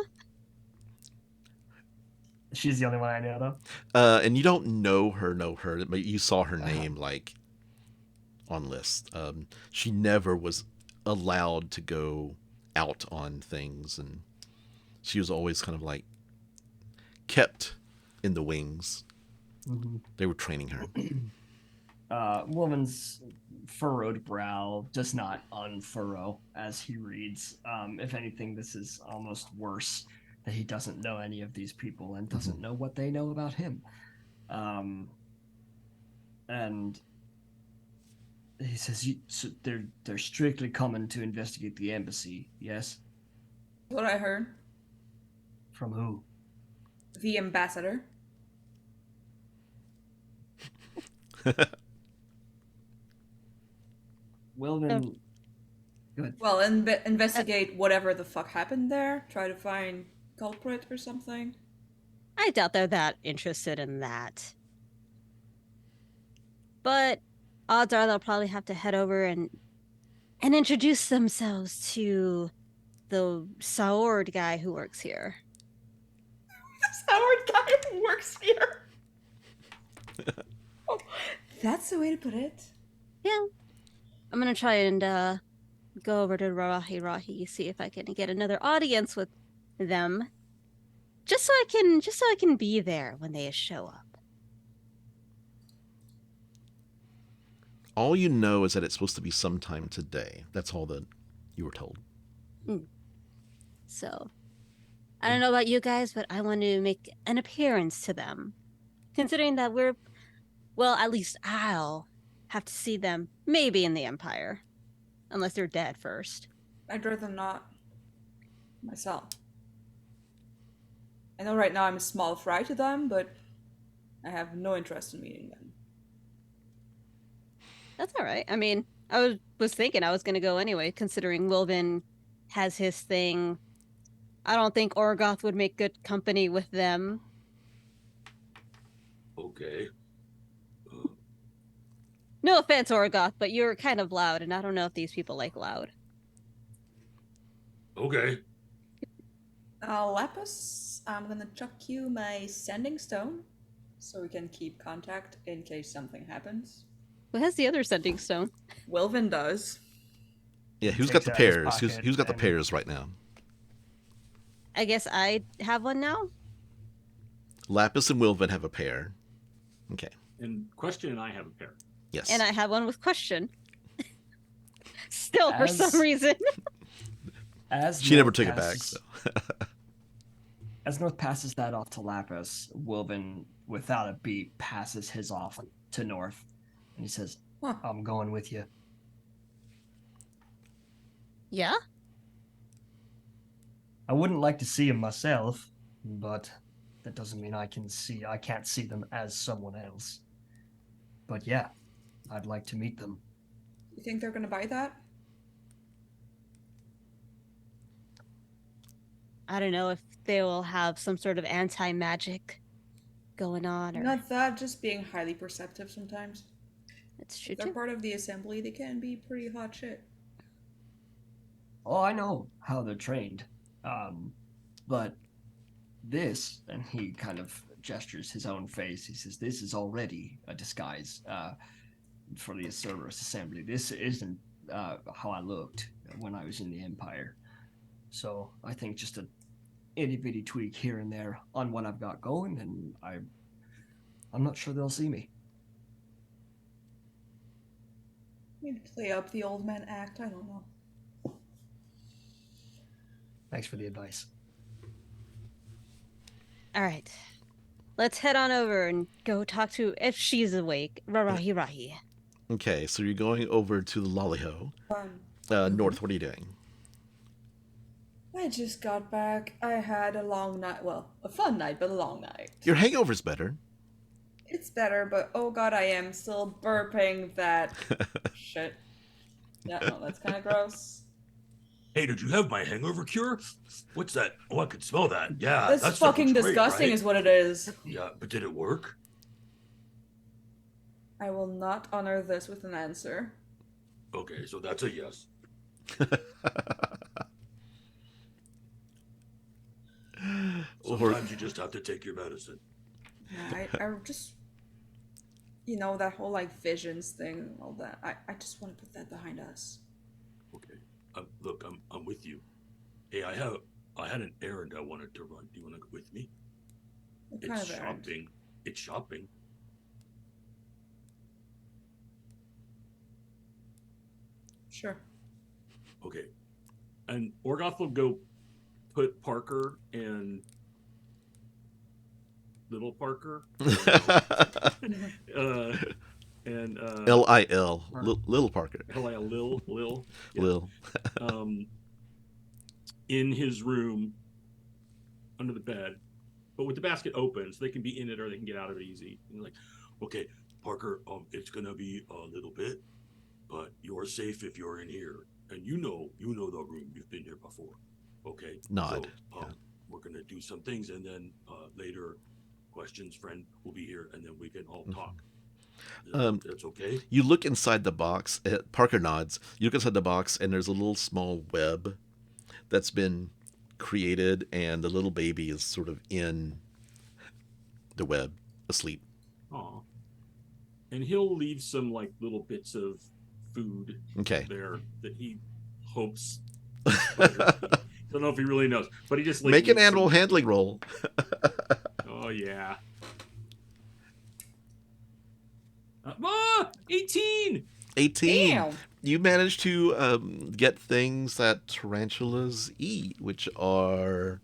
She's the only one I know, though. And you don't know her, but you saw her name like on list. She never was allowed to go out on things, and she was always kind of like kept in the wings. Mm-hmm. They were training her. Woman's furrowed brow does not unfurrow as he reads. If anything, this is almost worse, that he doesn't know any of these people and doesn't know what they know about him. And he says, so they're strictly coming to investigate the embassy, yes? That's what I heard. From who? The ambassador. Wilvan, good. Well, investigate whatever the fuck happened there. Try to find culprit or something. I doubt they're that interested in that. But odds are they'll probably have to head over and introduce themselves to the Saord guy who works here. This Howard guy who works here. Oh, that's the way to put it. Yeah. I'm gonna try and go over to Rahi, see if I can get another audience with them. Just so I can be there when they show up. All you know is that it's supposed to be sometime today. That's all that you were told. So, I don't know about you guys, but I want to make an appearance to them. Considering that at least I'll have to see them maybe in the Empire. Unless they're dead first. I'd rather not. Myself. I know right now I'm a small fry to them, but I have no interest in meeting them. That's all right. I mean, I was thinking I was going to go anyway, considering Wilvan has his thing. I don't think Orgoth would make good company with them. Okay. No offense, Orgoth, but you're kind of loud, and I don't know if these people like loud. Okay. Laphus, I'm gonna chuck you my sending stone, so we can keep contact in case something happens. Who has the other sending stone? Wilvan does. Yeah, who's Takes got the it out of his pairs? pocket Who's got the and- pairs right now? I guess I have one now? Lapis and Wilvan have a pair. Okay. And Question and I have a pair. Yes. And I have one with question. Still, for As- some reason. As She never North took it back. passes- So. As North passes that off to Lapis, Wilvan, without a beat, passes his off to North. And he says, Huh. I'm going with you. Yeah? I wouldn't like to see him myself, but that doesn't mean I can't see them as someone else. But yeah, I'd like to meet them. You think they're gonna buy that? I don't know if they will have some sort of anti-magic going on, or... Not that, just being highly perceptive sometimes. It's true, If they're too. part of the assembly, they can be pretty hot shit. Oh, I know how they're trained. But this, and he kind of gestures his own face, he says, this is already a disguise for the Cerberus Assembly. This isn't how I looked when I was in the Empire. So I think just a itty-bitty tweak here and there on what I've got going, and I'm not sure they'll see me. Maybe play up the old man act, I don't know. Thanks for the advice. All right. Let's head on over and go talk to, if she's awake, Rahi. Okay, so you're going over to the Lollyho. North, what are you doing? I just got back. I had a long night. Well, a fun night, but a long night. Your hangover's better. It's better, but oh god, I am still burping that shit. Yeah, no, that's kind of gross. Hey, did you have my hangover cure? What's that? Oh, I could smell that. Yeah, This that stuff fucking looks great, disgusting right? is what it is. Yeah, but did it work? I will not honor this with an answer. Okay, so that's a yes. Or Sometimes you just have to take your medicine. Yeah, I just, you know, that whole like visions thing and all that. I just want to put that behind us. Okay. Look, I'm with you. Hey, I had an errand I wanted to run. Do you want to go with me? What kind It's of errand? shopping. It's shopping. Sure. Okay. And Orgoth will go put Parker and little Parker and Lil, Little Parker. Lil yeah. Lil. In his room under the bed, but with the basket open so they can be in it or they can get out of it easy. And like, Okay. Parker, it's gonna be a little bit, but you're safe if you're in here, and you know the room. You've been here before. Okay. Nod. So, we're gonna do some things, and then later, questions friend will be here, and then we can all talk. That's okay. You look inside the box. Parker nods. You look inside the box, and there's a little small web that's been created, and the little baby is sort of in the web, asleep. Aw. And he'll leave some like little bits of food Okay. there that he hopes. Don't know if he really knows, but he just like, Make an leaves animal some- handling roll. Oh yeah. 18. 18. Damn. You managed to get things that tarantulas eat, which are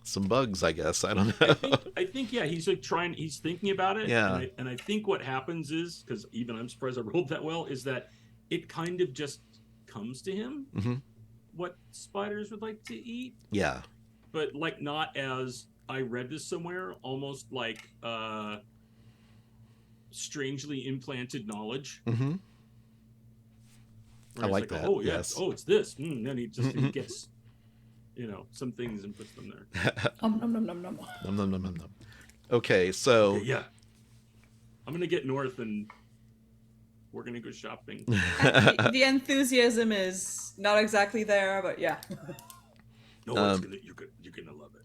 some bugs, I guess. I don't know. I think yeah, he's like he's thinking about it. Yeah. And I think what happens is, because even I'm surprised I rolled that well, is that it kind of just comes to him Mhm. what spiders would like to eat, Yeah. but like not as I read this somewhere, almost like strangely implanted knowledge. Mm-hmm. Where I it's like that, Oh yeah. yes. Oh, it's this. Then he just he gets, some things and puts them there. Nom nom nom nom nom. Nom, nom, nom, nom, nom. Okay, so Okay, yeah. I'm gonna get north and we're gonna go shopping. The enthusiasm is not exactly there, but yeah. No, you're gonna love it.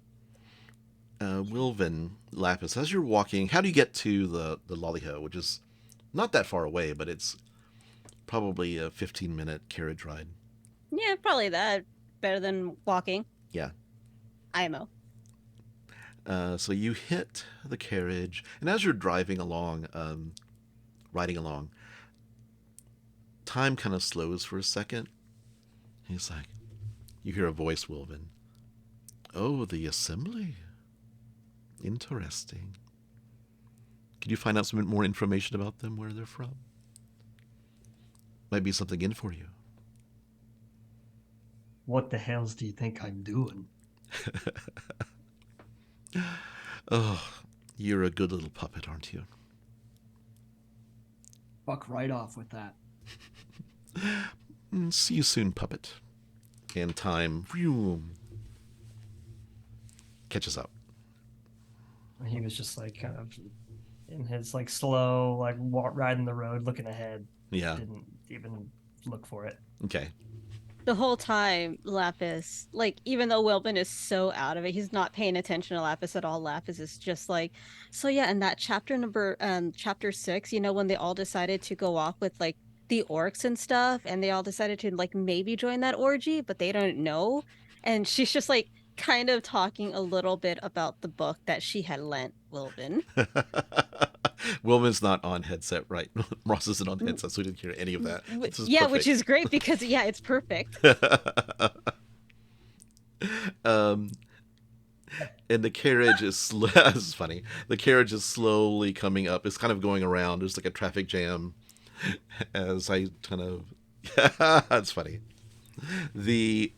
Wilvan, Laphus, as you're walking, how do you get to the Lollyho, which is not that far away, but it's probably a 15-minute carriage ride. Yeah, probably that. Better than walking. Yeah. IMO. So you hit the carriage, and as you're driving along, riding along, time kind of slows for a second. He's like, you hear a voice, Wilvan. Oh, the assembly. Interesting. Can you find out some more information about them, where they're from? Might be something in for you. What the hells do you think I'm doing? Oh, you're a good little puppet, aren't you? Fuck right off with that. See you soon, puppet. And time vroom, catches up. He was just like kind of in his like slow, like riding the road, looking ahead. Yeah. Didn't even look for it. Okay. The whole time, Laphus, like, even though Wilvan is so out of it, he's not paying attention to Laphus at all. Laphus is just like, so yeah, in that chapter 6, when they all decided to go off with, like, the orcs and stuff, and they all decided to, like, maybe join that orgy, but they don't know. And she's just, like, kind of talking a little bit about the book that she had lent Wilvan. Wilman's not on headset, right? Ross isn't on headset, so we didn't hear any of that. This is Yeah, perfect. which is great because, yeah, it's perfect. And the carriage is this is funny. The carriage is slowly coming up. It's kind of going around. There's like a traffic jam as I kind of that's funny. The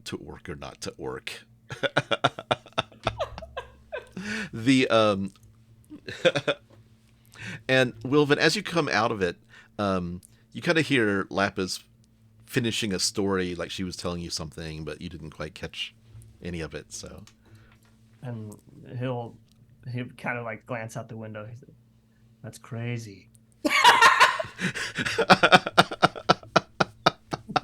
to orc or not to orc. The and Wilvan, as you come out of it, you kind of hear Laphus finishing a story, like she was telling you something, but you didn't quite catch any of it. So, And he'll kind of like glance out the window. He said, "That's crazy."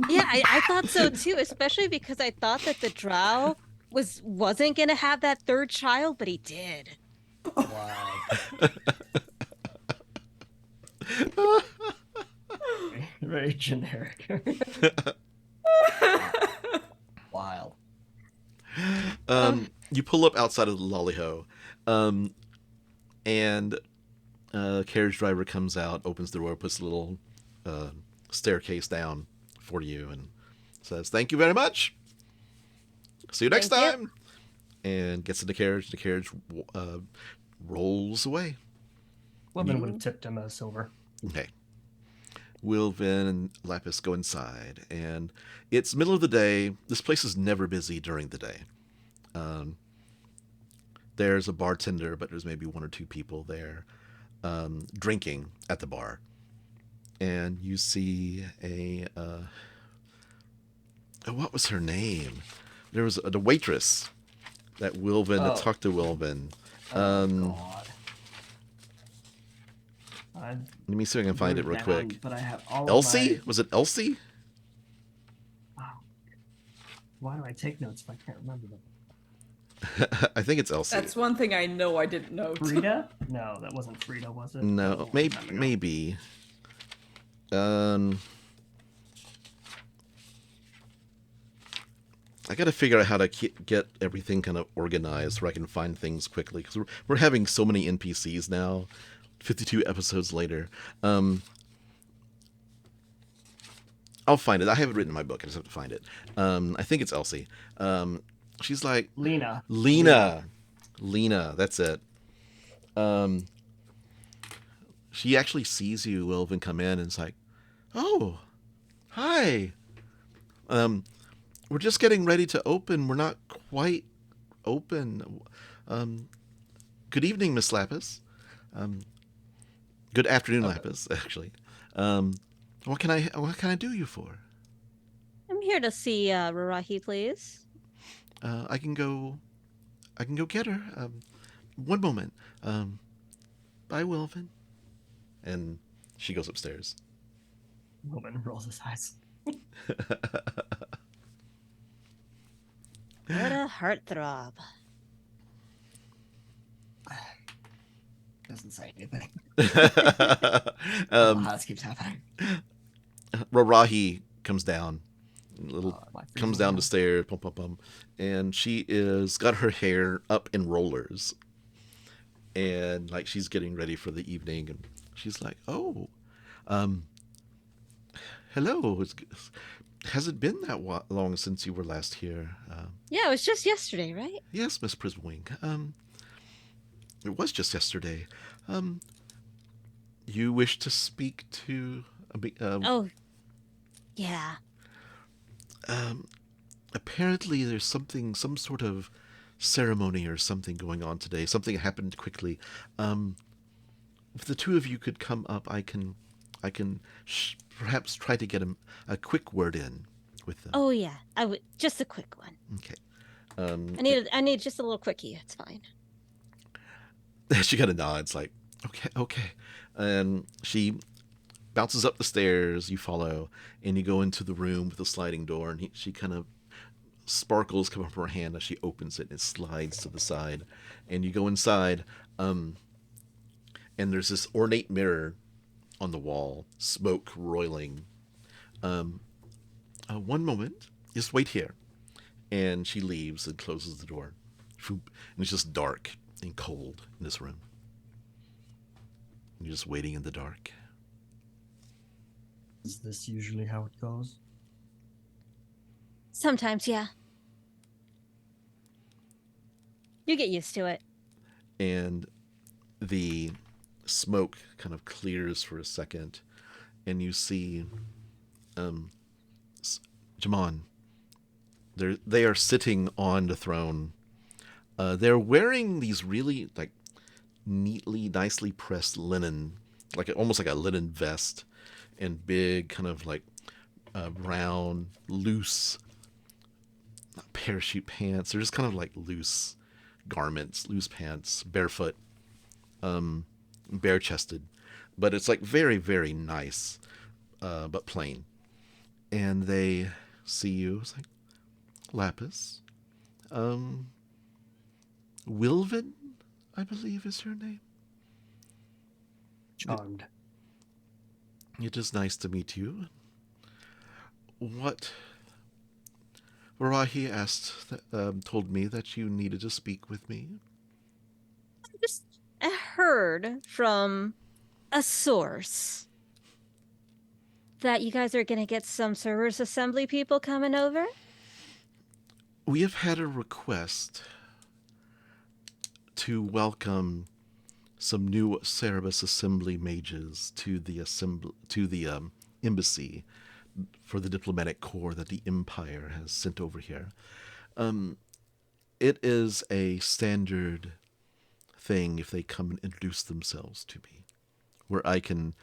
Yeah, I thought so too, especially because I thought that the drow wasn't gonna have that third child, but he did. Wow. Very generic. Wild. You pull up outside of the Lollyho, and a carriage driver comes out, opens the door, puts a little staircase down for you, and says, "Thank you very much. See you next Thank you." time." And gets in the carriage. The carriage rolls away. Women would have tipped him a silver. Okay. Wilvan and Laphus go inside, and it's middle of the day. This place is never busy during the day. there's a bartender, but there's maybe one or two people there drinking at the bar. And you see what was her name? There was the waitress that talked to Wilvan. God. Let me see if I can find it real quick. But I have all Elsie? Of my... Was it Elsie? Oh. Why do I take notes if I can't remember them? I think it's Elsie. That's one thing I know I didn't know. Frida? No, that wasn't Frida, was it? No, maybe. I got to figure out how to get everything kind of organized where I can find things quickly, because we're having so many NPCs now, 52 episodes later. I'll find it. I have it written in my book. I just have to find it. I think it's Elsie. She's like... Lena, that's it. She actually sees you, Wilvan, come in, and it's like, oh, hi. We're just getting ready to open. We're not quite open. Good evening, Miss Laphus. Good afternoon, Laphus, actually. What can I do you for? I'm here to see Rarahi, please. I can go get her. One moment. Bye, Wilvan. And she goes upstairs. Wilvan rolls his eyes. What a heartthrob. Doesn't say anything. How this keeps happening. Rarahi comes down. Comes down now. the stairs, pum, pum, pum, and she is got her hair up in rollers, and like she's getting ready for the evening, and she's like, "Oh, hello. Has it been that long since you were last here?" Yeah, it was just yesterday, right? Yes, Miss Prismawing. It was just yesterday. You wish to speak to? Oh, yeah. Apparently there's some sort of ceremony or something going on today. Something happened quickly. If the two of you could come up, I can perhaps try to get a quick word in with them. Oh yeah, I would just a quick one. Okay. I need just a little quickie. It's fine. She kind of nods, like, okay. And she bounces up the stairs. You follow, and you go into the room with the sliding door. And she kind of sparkles come up from her hand as she opens it. And it slides to the side, and you go inside. And there's this ornate mirror on the wall, smoke roiling. One moment, just wait here. And she leaves and closes the door. And it's just dark and cold in this room. And you're just waiting in the dark. Is this usually how it goes? Sometimes, yeah. You get used to it. And the smoke kind of clears for a second, and you see Jaman. They are sitting on the throne. They're wearing these really like neatly, nicely pressed linen, almost like a linen vest, and big kind of like brown, loose, not parachute pants. They're just kind of like loose garments, loose pants, barefoot, bare-chested, but it's like very, very nice, but plain. And they see you. It's like, Laphus, Wilvan, I believe is your name. Charmed. It is nice to meet you. What? Varahi told me that you needed to speak with me. Just heard from a source that you guys are going to get some Cerberus Assembly people coming over. We have had a request to welcome some new Cerberus Assembly mages to the embassy for the diplomatic corps that the Empire has sent over here. It is a standard thing if they come and introduce themselves to me, where I can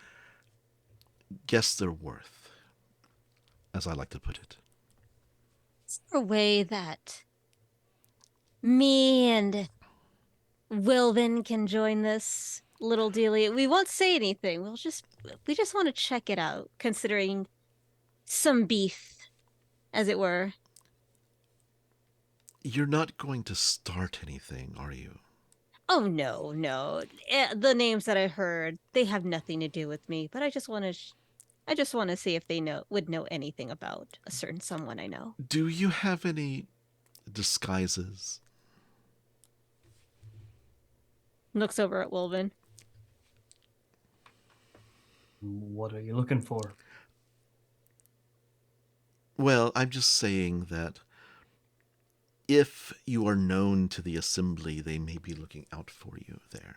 guess their worth, as I like to put it. Is there a way that me and Wilvan can join this little dealie? We won't say anything. We just want to check it out, considering some beef, as it were. You're not going to start anything, are you? Oh no, no. The names that I heard, they have nothing to do with me. But I just want to see if they would know anything about a certain someone I know. Do you have any disguises? Looks over at Wilvan. What are you looking for? Well, I'm just saying that if you are known to the Assembly, they may be looking out for you there.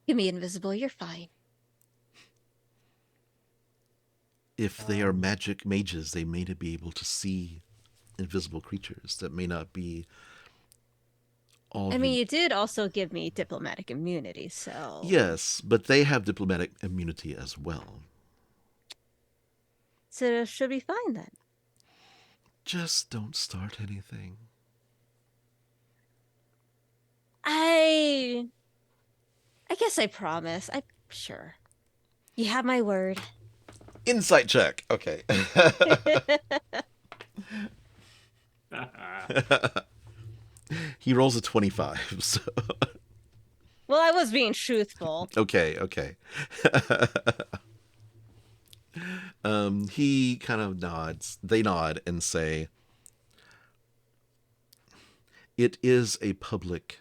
You be invisible, you're fine. If they are magic mages, they may not be able to see invisible creatures. That may not be all. I mean, you did also give me diplomatic immunity, so... Yes, but they have diplomatic immunity as well. So it should be fine then. Just don't start anything. I guess I promise. I'm sure. You have my word. Insight check. Okay. He rolls a 25. So. Well, I was being truthful. Okay. He kind of nods. They nod and say, "It is a public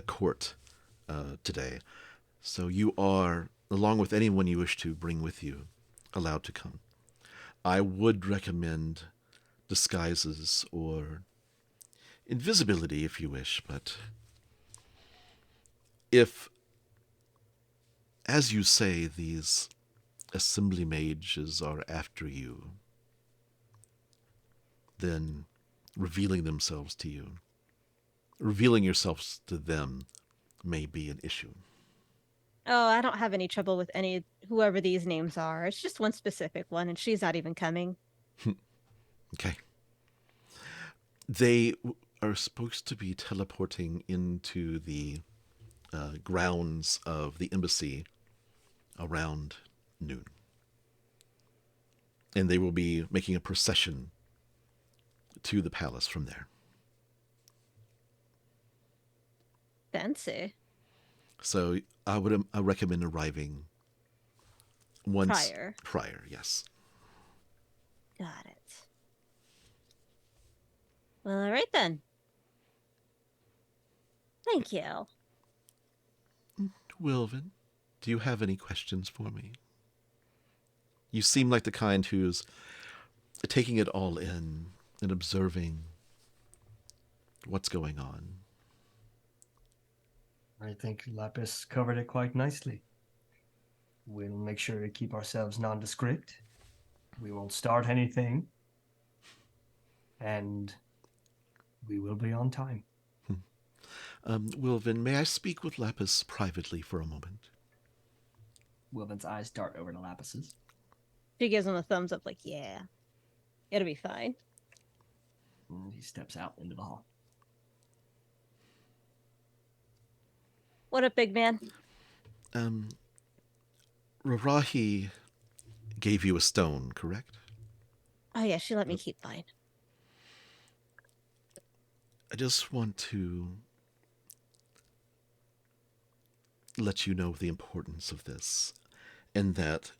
court today, so you are, along with anyone you wish to bring with you, allowed to come. I would recommend disguises or invisibility if you wish, but if, as you say, these assembly mages are after you, then revealing themselves to you, revealing yourselves to them may be an issue." Oh, I don't have any trouble with whoever these names are. It's just one specific one, and she's not even coming. Okay. They are supposed to be teleporting into the grounds of the embassy around noon. And they will be making a procession to the palace from there. Fancy. So I recommend arriving once Prior, yes. Got it. Well, all right then. Thank you. Wilvan, do you have any questions for me? You seem like the kind who's taking it all in and observing what's going on. I think Lapis covered it quite nicely. We'll make sure to keep ourselves nondescript. We won't start anything. And we will be on time. Wilvan, may I speak with Laphus privately for a moment? Wilvan's eyes dart over to Lapus's. She gives him a thumbs up, like, yeah, it'll be fine. And he steps out into the hall. What up, big man? Rarahi gave you a stone, correct? Oh, yeah, she let me keep mine. I just want to let you know the importance of this, and that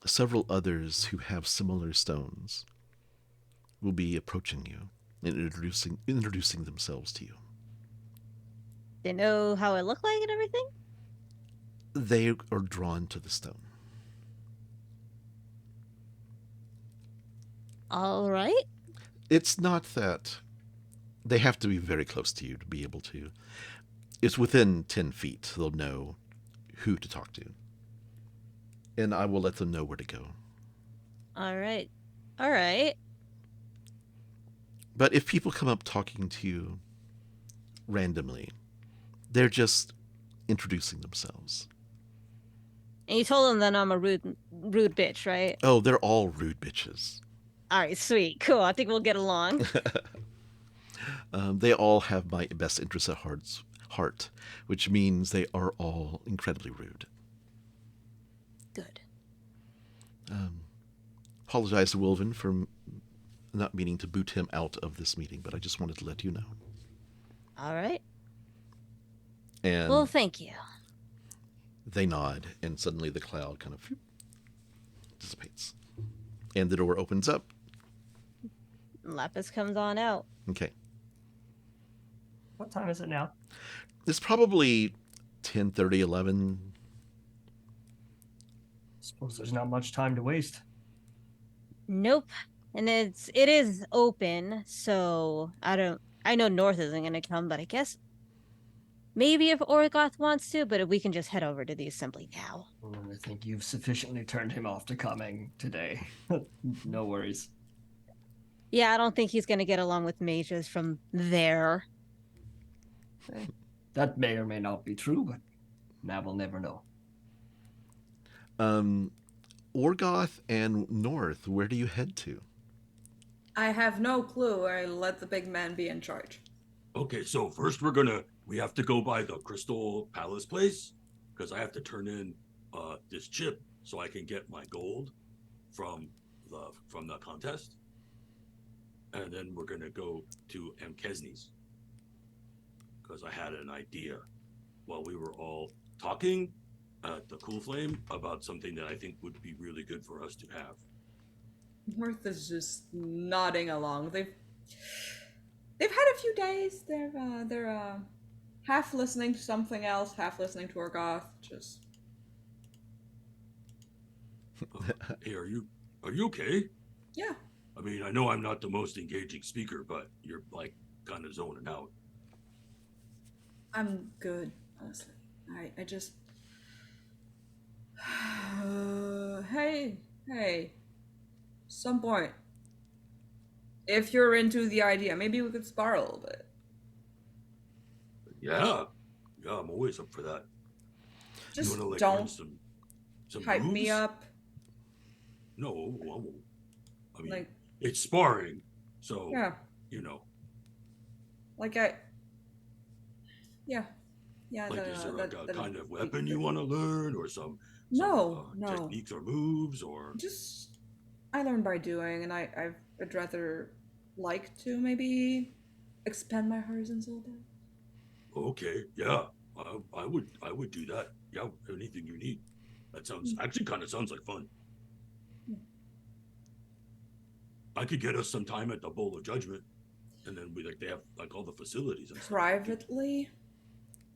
several others who have similar stones will be approaching you and introducing themselves to you. They know how I look like and everything? They are drawn to the stone. All right. It's not that they have to be very close to you to be able to. It's within 10 feet. They'll know who to talk to. And I will let them know where to go. All right. All right. But if people come up talking to you randomly, they're just introducing themselves. And you told them that I'm a rude bitch, right? Oh, they're all rude bitches. All right, sweet, cool. I think we'll get along. They all have my best interests at heart, which means they are all incredibly rude. Good. Apologize to Wilvan for not meaning to boot him out of this meeting, but I just wanted to let you know. All right. And well, thank you. They nod, and suddenly the cloud kind of dissipates. And the door opens up. Laphus comes on out. Okay. What time is it now? It's probably 10:30, 11. Suppose there's not much time to waste. Nope. And it is open, so I know North isn't gonna come, but I guess maybe if Orgoth wants to, but if we can just head over to the assembly now. I think you've sufficiently turned him off to coming today. No worries. Yeah, I don't think he's gonna get along with mages from there. That may or may not be true, but now we'll never know. Orgoth and North, where do you head to? I have no clue. I let the big man be in charge. Okay, so first we have to go by the Crystal Palace place because I have to turn in this chip so I can get my gold from the contest. And then we're gonna go to Amkeznie's because I had an idea while we were all talking at the Cool Flame about something that I think would be really good for us to have. North is just nodding along. They've had a few days. They're half listening to something else, half listening to Orgoth. Just Hey, are you okay? yeah. I mean, I know I'm not the most engaging speaker, but you're like kind of zoning out. I'm good, honestly. I just hey. Some point. If you're into the idea, maybe we could spar a little bit. Yeah, I'm always up for that. Just you wanna, don't learn some hype moves? me up. No, I won't. I mean, Like, it's sparring, so yeah. Like, Is there a kind of weapon you want to learn, or some no. techniques or moves, or Just I learn by doing, and I'd rather like to maybe expand my horizons a little bit. okay, yeah, I would do that. Yeah, anything you need. That sounds actually kind of sounds like fun. I could get us some time at the Bowl of Judgment, and then they have like all the facilities and stuff. Privately?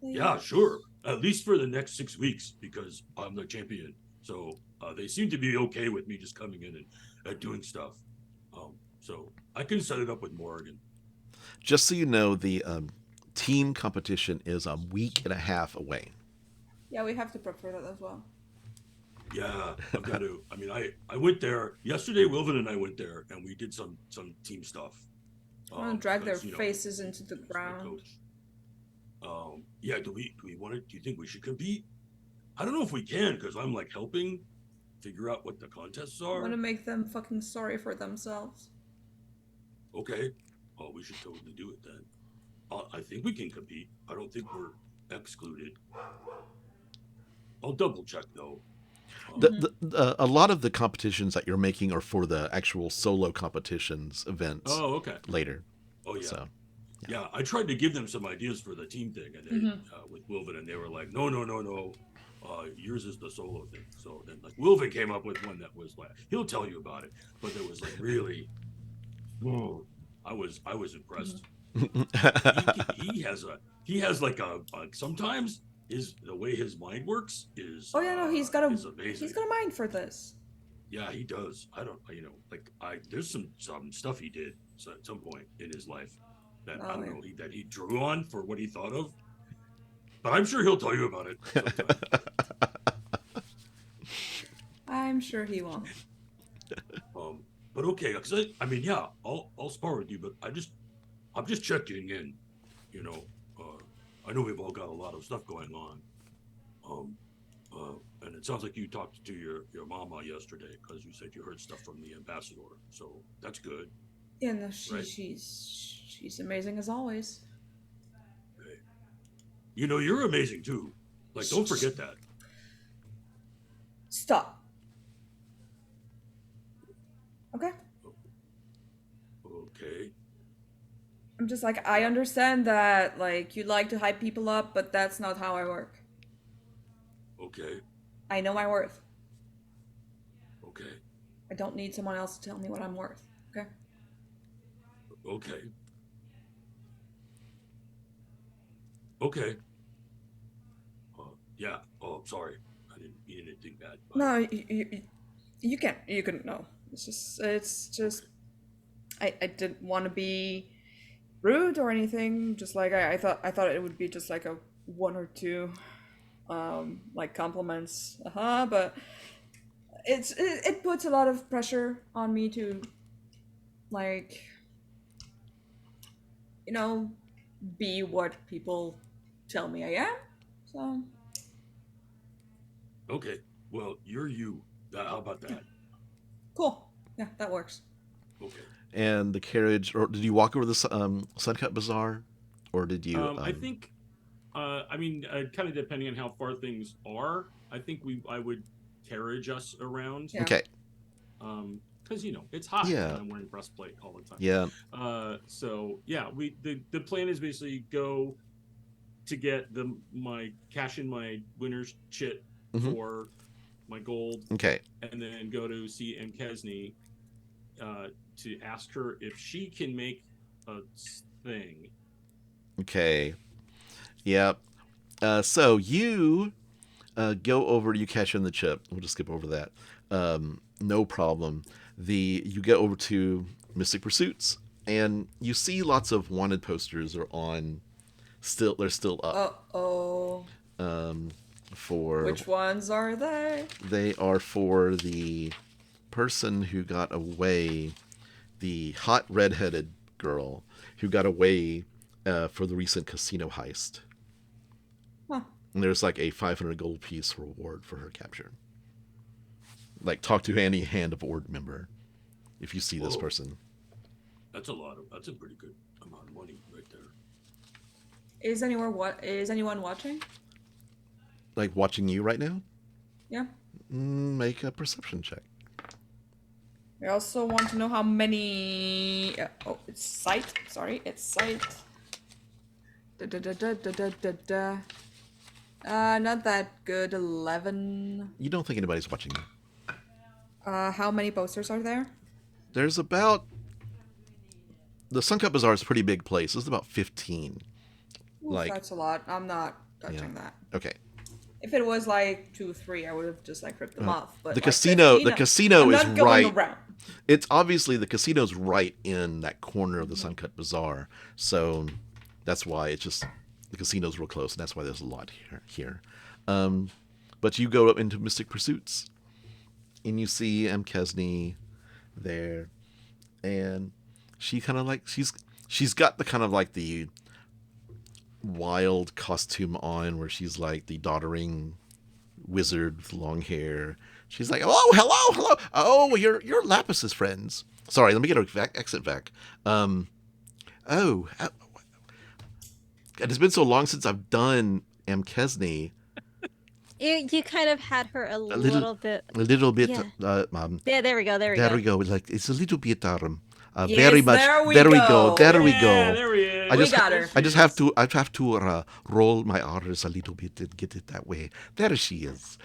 Please? Yeah, sure. At least for the next 6 weeks, because I'm the champion. So they seem to be okay with me just coming in and doing stuff. So I can set it up with Morgan. Just so you know, the team competition is a week and a half away. Yeah, we have to prepare that as well. Yeah, I've got to. I mean, I went there yesterday. Wilvan and I went there, and we did some team stuff. I want to drag their faces into the ground. Yeah. Do we want to? Do you think we should compete? I don't know if we can because I'm like helping figure out what the contests are. I want to make them fucking sorry for themselves. Okay. Oh, we should totally do it then. I think we can compete. I don't think we're excluded. I'll double check though. A lot of the competitions that you're making are for the actual solo competitions events. Oh, okay. Later. Oh, yeah. So, yeah, I tried to give them some ideas for the team thing, and they, with Wilvan, and they were like, no. Yours is the solo thing. So then, like, Wilvan came up with one that was like, he'll tell you about it, but it was like really, whoa. I was impressed. he has like a sometimes the way his mind works is He's got amazing. He's got a mind for this. Yeah, he does. I don't, there's some stuff he did at some point in his life that I don't know that he drew on for what he thought of. But I'm sure he'll tell you about it sometime. I'm sure he won't. but okay, because I mean, yeah, I'll spar with you, but I'm just checking in. You know, I know we've all got a lot of stuff going on. And it sounds like you talked to your mama yesterday because you said you heard stuff from the ambassador. So that's good. Yeah, no, Right. she's amazing as always. Okay. You know, you're amazing too. Like, don't forget that. Stop. Okay. Okay. I'm just like, I understand that, like, you like to hype people up, but that's not how I work. Okay. I know my worth. Okay. I don't need someone else to tell me what I'm worth. Okay. Okay. Okay. Yeah. Oh, I'm sorry. I didn't mean anything bad. No, you can't. You couldn't. No. It's just. I didn't want to be rude or anything. Just like I thought it would be just like a one or two, like compliments. But it puts a lot of pressure on me to, like, be what people tell me I am. So. Okay. Well, you're you. How about that? Cool. Yeah, that works. Okay. And the carriage, or did you walk over the Suncut Bazaar, or did you? I think, I mean, kind of depending on how far things are, I think I would carriage us around. Yeah. Okay. Because it's hot. Yeah. And I'm wearing breastplate all the time. Yeah. So yeah, the plan is basically go to get cash in my winner's chit for my gold. Okay. And then go to see Amkeznie to ask her if she can make a thing. Okay. Yep. So you go over. You cash in the chip. We'll just skip over that. No problem. You get over to Mystic Pursuits, and you see lots of wanted posters are on. They're still up. Uh-oh. For Which ones are they? They are for the person who got away, the hot redheaded girl who got away for the recent casino heist. Huh. And there's like a 500 gold piece reward for her capture. Like, talk to any Hand of Ord member if you see this person. That's a pretty good amount of money right there. Is anyone watching? Like, watching you right now? Yeah. Make a perception check. I also want to know how many. It's sight. Sorry, it's sight. Not that good. 11. You don't think anybody's watching you. How many posters are there? There's about... The Suncut Bazaar is a pretty big place. There's about 15. Oof, that's a lot. I'm not touching that. Okay. If it was like 2 or 3, I would have just like ripped them off. But The like casino 15, the casino I'm is not going right. around. It's obviously the casino's right in that corner of the Suncut Bazaar. So that's why it's just the casino's real close, and that's why there's a lot here. But you go up into Mystic Pursuits, and you see Amkeznie there, and she kind of like she's got the kind of like the wild costume on, where she's like the doddering wizard with long hair. She's like, "Oh, hello. Oh, you're Laphus's friends. Sorry, let me get an exit vac. It's been so long since I've done Amkeznie. You kind of had her a little bit. A little bit. Yeah. Yeah, there we go. There we go. Like, it's a little bit. Yes, very much. there we There we go. go. There we Yeah, go. there we is. We got her. I just have to roll my R's a little bit and get it that way. There she is.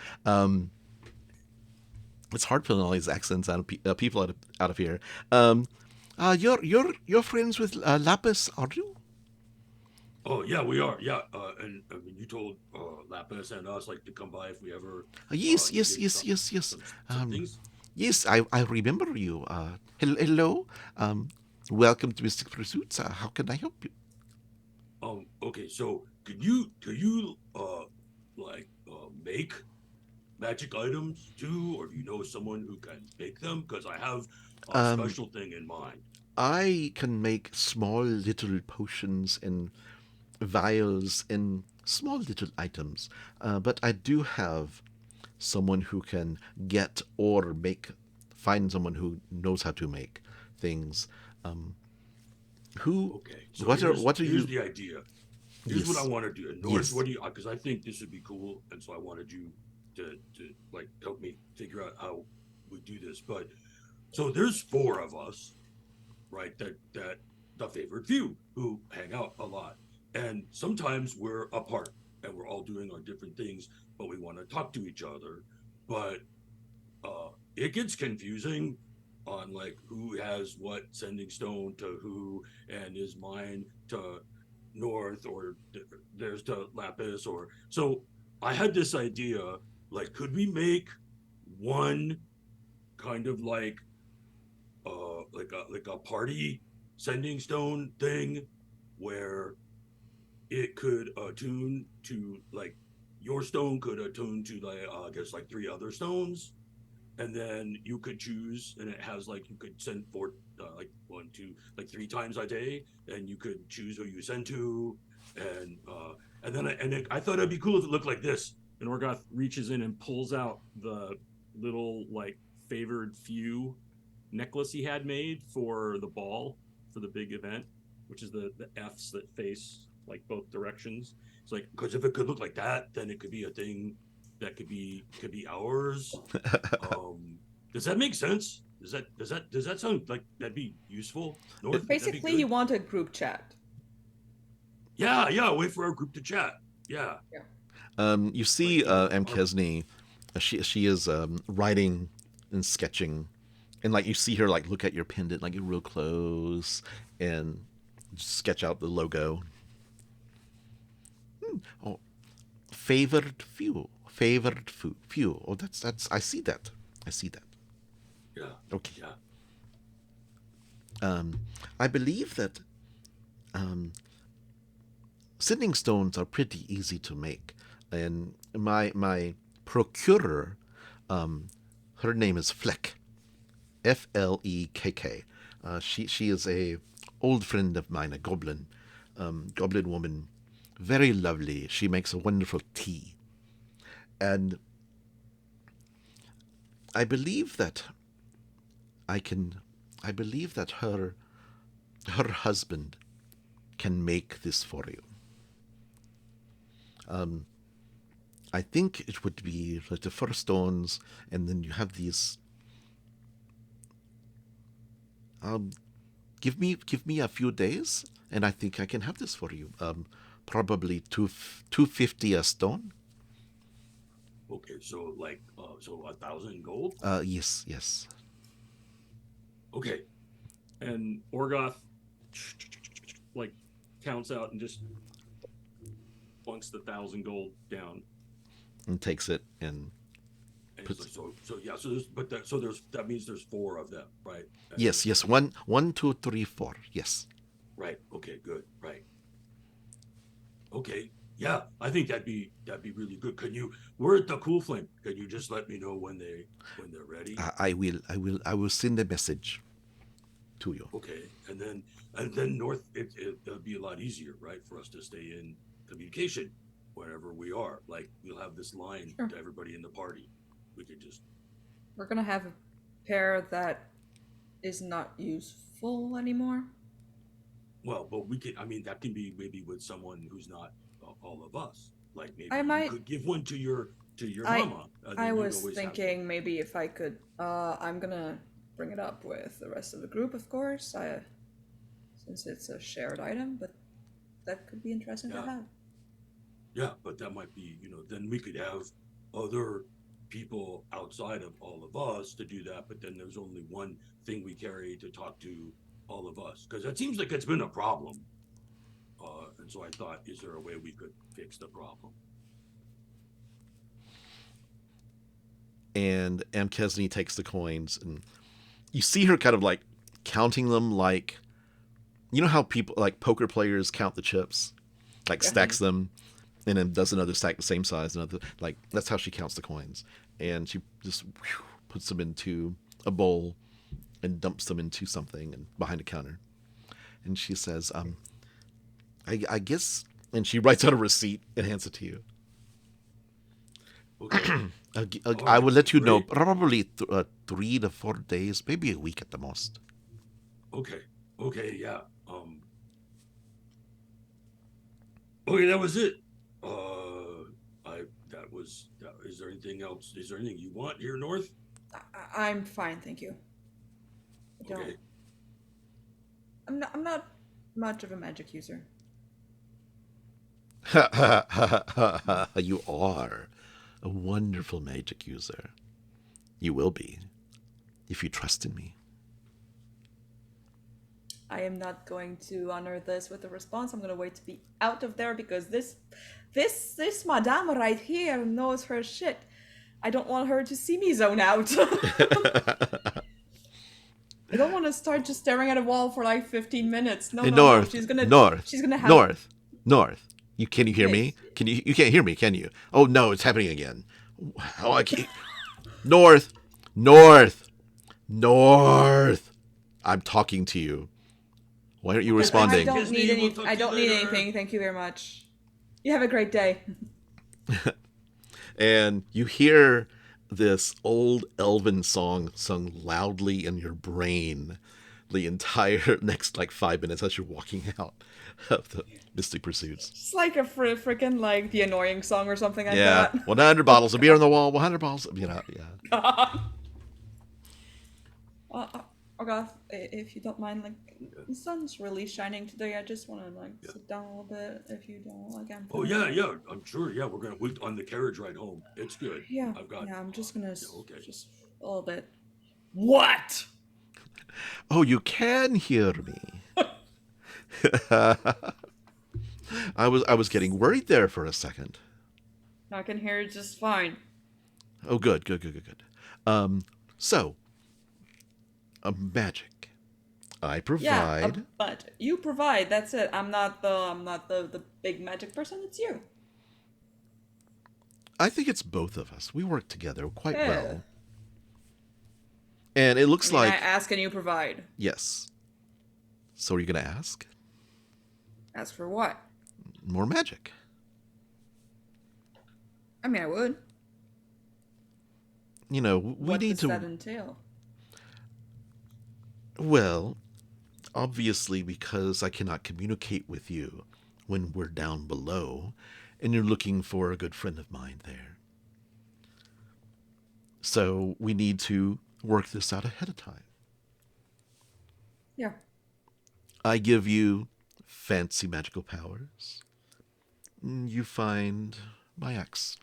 It's hard pulling all these accents out of people out of here. You're friends with Laphus, are you? Oh yeah, we are. Yeah, and I mean, you told Laphus and us like to come by if we ever. Yes. Some things. Yes, I remember you. Hello. Welcome to Mystic Pursuits. How can I help you? Okay, so could you make magic items too, or do you know someone who can make them? Because I have a Um, special thing in mind. I can make small little potions and vials and small little items, but I do have someone who can get or find someone who knows how to make things. Um, who? Okay, so What are here's you? the idea. Here's what I Yes, want to do. And North, yes. what do you? Because I think this would be cool, and so I wanted you to like help me figure out how we do this. But so there's four of us, right? That the favored few who hang out a lot, and sometimes we're apart and we're all doing our different things, but we want to talk to each other. But it gets confusing on like who has what sending stone to who, and is mine to North, or there's to Lapis, or so. I had this idea, like, could we make one kind of like a party sending stone thing where it could attune to, like, your stone could attune to, like, I guess like three other stones, and then you could choose, and it has like, you could send four, like one, two, like three times a day, and you could choose who you send to, and then I thought it'd be cool if it looked like this. And Orgoth reaches in and pulls out the little like favored few necklace he had made for the ball for the big event, which is the F's that face like both directions. It's like, Because if it could look like that, then it could be a thing that could be ours. Does that make sense? Does that sound like that'd be useful? North, that'd be Basically, good? you want a group chat. Yeah. Wait for our group to chat. Yeah. You see, Amkeznie, she is writing and sketching, and like you see her like look at your pendant like real close and sketch out the logo. Oh, favored few. Oh, that's. I see that. Yeah. Okay. Yeah. I believe that sending stones are pretty easy to make, and my procurer, her name is Fleck, Flekk. She is a old friend of mine, a goblin woman, very lovely. She makes a wonderful tea, and I believe that her husband can make this for you. I think it would be like the first stones, and then you have these. Give me a few days, and I think I can have this for you. Probably 250 a stone. Okay. So like, so 1,000 gold. Yes. Okay. and Orgoth like counts out and just plunks the 1,000 gold down. And takes it and And it's like, that means there's four of them, right? yes. One, two, three, four. Yes. Right. Okay. Good. Right. Okay. Yeah, I think that'd be really good. We're at the Cool Flame. Can you just let me know when they're ready? I will send a message to you. Okay. And then North, it'll be a lot easier, right, for us to stay in communication wherever we are. Like, we'll have this line Sure. to everybody in the party. We could just. We're gonna have a pair that is not useful anymore. Well, but we could. I mean, that can be maybe with someone who's not all of us. Like, maybe I might- you could give one to your I- mama. and then I you'd was always have thinking maybe if I could. I'm gonna bring it up with the rest of the group, of course. Since it's a shared item, but that could be interesting to Yeah. have. Yeah, but that might be, then we could have other people outside of all of us to do that, but then there's only one thing we carry to talk to all of us. Because it seems like it's been a problem. And so I thought, is there a way we could fix the problem? And Amkeznie takes the coins, and you see her kind of like counting them, like, you know how people like poker players count the chips, like Yeah. stacks them, and then does another stack the same size, another, like, that's how she counts the coins. and she just puts them into a bowl and dumps them into something and behind a counter. And she says, I guess, and she writes out a receipt and hands it to you. Okay. I will let you know, great. probably 3 to 4 days, maybe a week at the most. Okay. Yeah. Okay, that was it. Is there anything else? Is there anything you want here north? I'm fine, thank you. I don't. Okay. I'm not much of a magic user. You are a wonderful magic user. You will be, if you trust in me. I am not going to honor this with a response. I'm gonna wait to be out of there because this madame right here knows her shit. I don't want her to see me zone out. I don't want to start just staring at a wall for like 15 minutes. No, Hey, no, North, no. She's gonna have North. Can you hear me? You can't hear me, can you? Oh no, it's happening again. Oh, I can't. North. I'm talking to you. Why aren't you responding? I don't need anything. Thank you very much. You have a great day. And you hear this old elven song sung loudly in your brain the entire next 5 minutes as you're walking out of the Mystic Pursuits. It's like a freaking like the annoying song or something like Yeah, that. 100 bottles of beer on the wall, 100 bottles, yeah. Orgoth, if you don't mind, the sun's really shining today. I just want to sit down a little bit. If you don't, Oh yeah. I'm sure. Yeah, we're gonna wait on the carriage ride home. It's good. Yeah. Yeah, I'm just gonna okay. just a little bit. What? Oh, you can hear me. I was getting worried there for a second. I can hear it just fine. Oh, good. So, magic. I provide. Yeah, but you provide. That's it. I'm not the big magic person. It's you. I think it's both of us. We work together quite well. And it looks like I ask and you provide. Yes. So are you going to ask? Ask for what? More magic. I mean, I would. We what need does that entail? Well, obviously because I cannot communicate with you when we're down below and you're looking for a good friend of mine there. So we need to work this out ahead of time. Yeah. I give you fancy magical powers. You find my ex.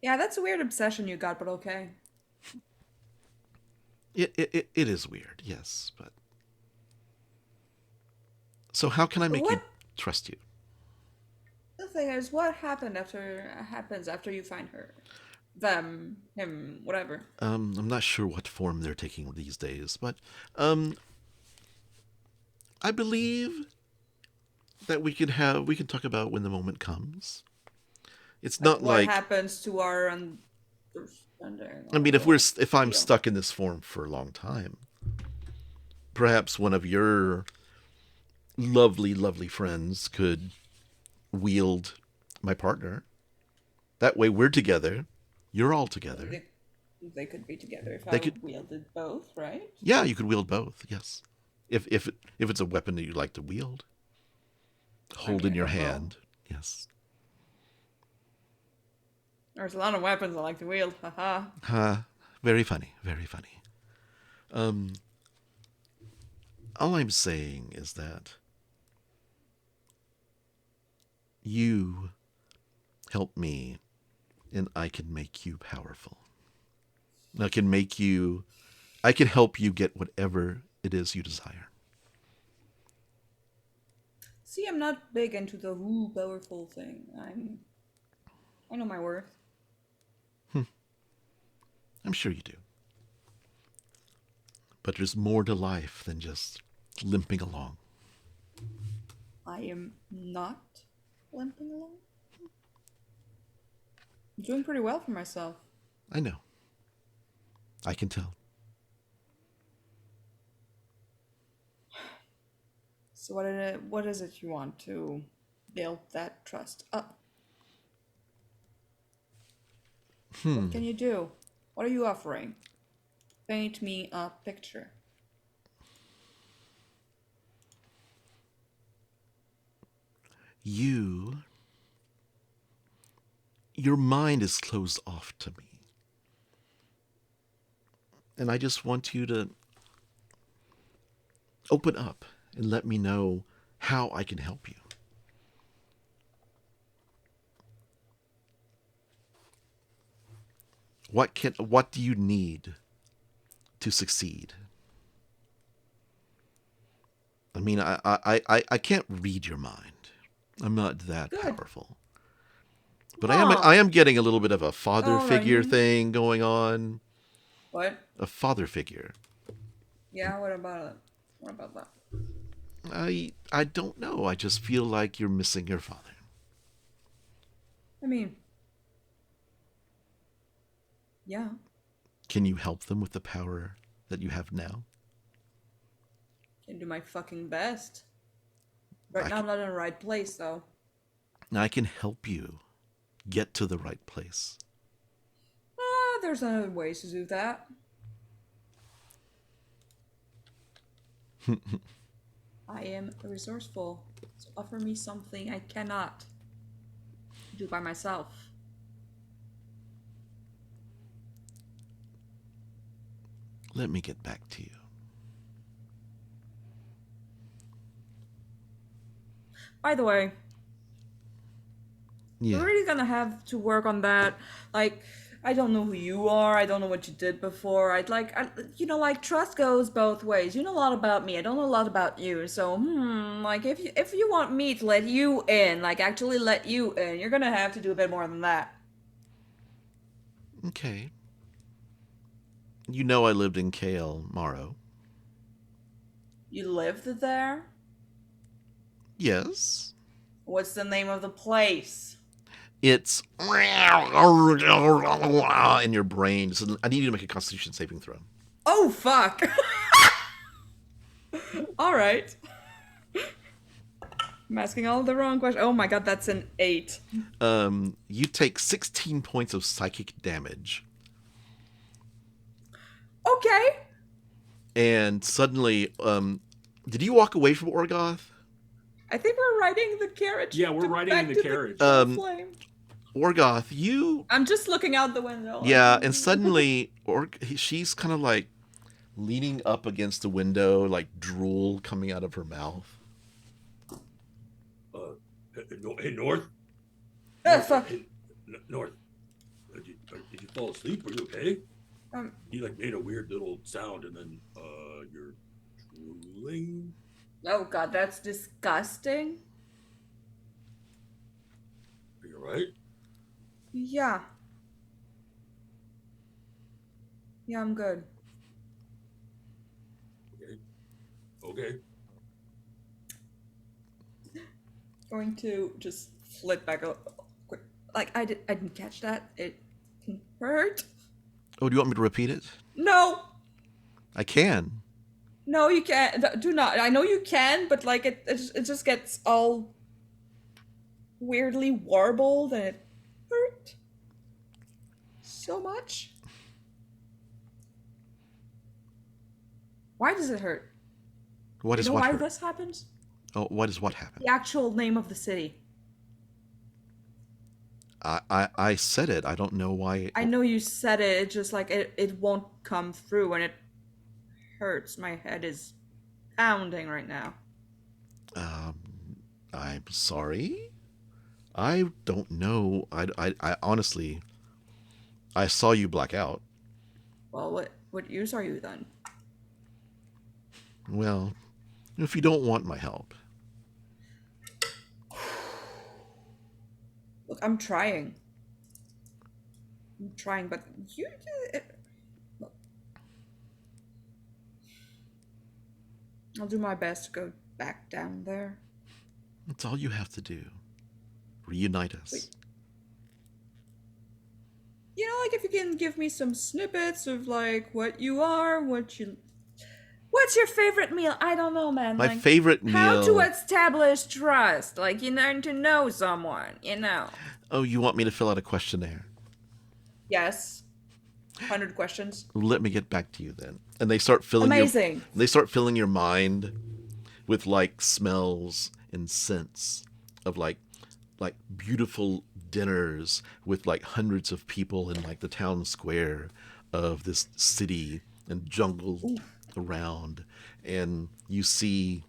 Yeah, that's a weird obsession you got, but okay. It is weird, yes, but... So how can I make you trust you? The thing is, what happens after you find her? Them, him, whatever. I'm not sure what form they're taking these days, but I believe that we can talk about when the moment comes. It's not what like happens to our understanding. I mean, if I'm stuck in this form for a long time, perhaps one of your lovely, lovely friends could wield my partner. That way we're together. You're all together. They could be together if they I could wielded both, right? Yeah, you could wield both, yes. If it's a weapon that you like to wield. Hold in your hand. Yes. There's a lot of weapons I like to wield. Haha. Very funny. Very funny. All I'm saying is that you help me and I can make you powerful. I can help you get whatever it is you desire. See, I'm not big into the powerful thing. I know my worth. I'm sure you do. But there's more to life than just limping along. I am not limping along. I'm doing pretty well for myself. I know. I can tell. So what is it you want to build that trust up? What can you do? What are you offering? Paint me a picture. Your mind is closed off to me. And I just want you to open up and let me know how I can help you. What do you need to succeed? I mean, I can't read your mind. I'm not that powerful. But I am getting a little bit of a father figure thing going on. What? A father figure. Yeah, what about it? What about that? I don't know. I just feel like you're missing your father. I mean, yeah. Can you help them with the power that you have now? Can do my fucking best. Right now I'm not in the right place, though. I can help you get to the right place. There's other ways to do that. I am resourceful. So offer me something I cannot do by myself. Let me get back to you. By the way, Yeah. we're really gonna have to work on that. Like, I don't know who you are. I don't know what you did before. Trust goes both ways. You know a lot about me. I don't know a lot about you. So, like, if you want me to let you in, like, actually let you in, you're gonna have to do a bit more than that. Okay. You know I lived in Kale Morrow. You lived there? Yes. What's the name of the place? It's in your brain. So I need you to make a Constitution saving throw. Oh, fuck. All right. I'm asking all the wrong questions. Oh my god, that's an 8. You take 16 points of psychic damage. Okay. And suddenly, did you walk away from Orgoth? I think we're riding the carriage. Yeah, we're riding in the carriage. Flame. Orgoth, you... I'm just looking out the window. Yeah, and suddenly, she's kind of like leaning up against the window, like drool coming out of her mouth. Hey, North. Fuck. Hey, North. Did you fall asleep? Are you okay? He like made a weird little sound, and then you're drooling. Oh god, that's disgusting. Are you right? Yeah. Yeah, I'm good. Okay. Going to just flip back up quick. Like I didn't catch that. It hurt. Oh, do you want me to repeat it? No. I can. No, you can't. Do not. I know you can, but like it just gets all weirdly warbled and it hurt so much. Why does it hurt? What is you know what why hurt? this happens? Oh, what is what happened? The actual name of the city. I said it. I don't know why. I know you said it. It's just like it won't come through and it hurts. My head is pounding right now. I'm sorry. I don't know. I honestly, I saw you black out. Well, what use are you then? Well, if you don't want my help. Look, I'm trying. But you... Look. I'll do my best to go back down there. That's all you have to do. Reunite us. Wait. like if you can give me some snippets of like what you are, what's your favorite meal? I don't know, man. My Like, favorite how to meal. establish trust? Like, you learn to know someone. Oh, you want me to fill out a questionnaire? Yes. 100 questions. Let me get back to you then. And they start filling Amazing. They start filling your mind with like smells and scents of like beautiful dinners with like hundreds of people in like the town square of this city and jungle around, and you see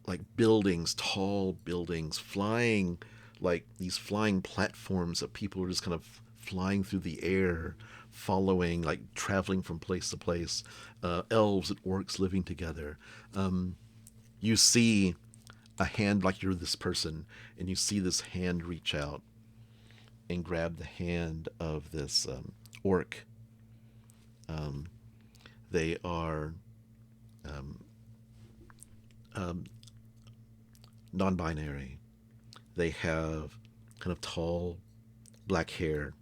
like buildings, tall buildings, flying, like these flying platforms that people are just kind of flying through the air, following, like traveling from place to place. Elves and orcs living together. You see a hand, like you're this person, and you see this hand reach out and grab the hand of this orc. They are non-binary. They have kind of tall black hair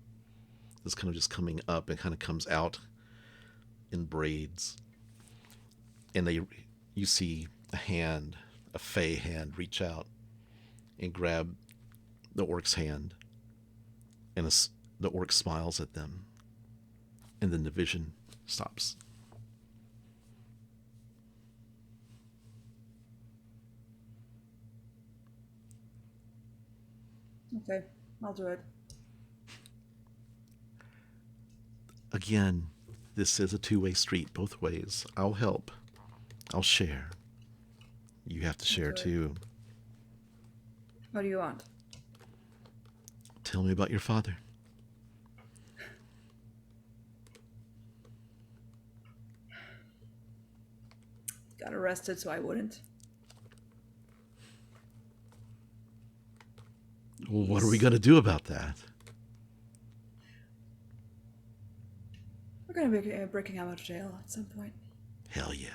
that's kind of just coming up and kind of comes out in braids. And you see a hand, a fey hand, reach out and grab the orc's hand, and the orc smiles at them, and then the vision stops. Okay, I'll do it. Again, this is a two-way street, both ways. I'll help. I'll share. You have to share too. What do you want? Tell me about your father. Got arrested, so I wouldn't. Well, what are we going to do about that? We're gonna be breaking him out of jail at some point. Hell yeah.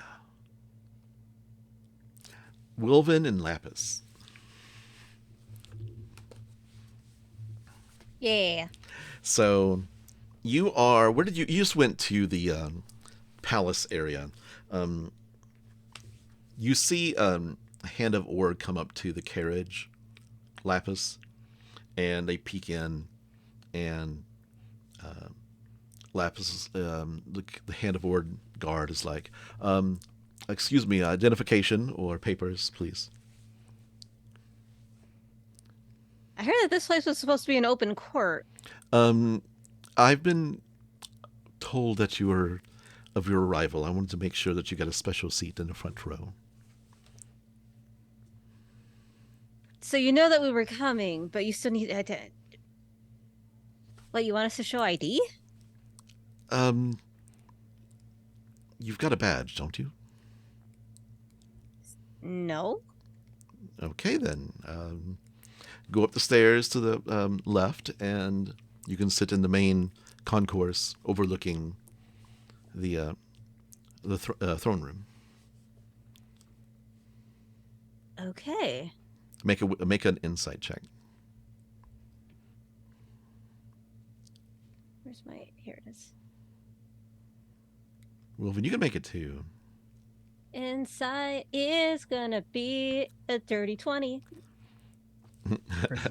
Wilvan and Lapuhs. Yeah. So you are, where did you just went to the palace area. You see a hand of Org come up to the carriage, Laphus, and they peek in, and Laphus, the hand of Org guard is like, excuse me, identification or papers, please. I heard that this place was supposed to be an open court. I've been told that you were of your arrival. I wanted to make sure that you got a special seat in the front row. So you know that we were coming, but you still need to... What, you want us to show ID? You've got a badge, don't you? No. Okay, then. Go up the stairs to the left, and you can sit in the main concourse overlooking the throne room. Okay. Make an insight check. Where's my... Here it is. Wilvan, you can make it too. Insight is gonna be a dirty 20.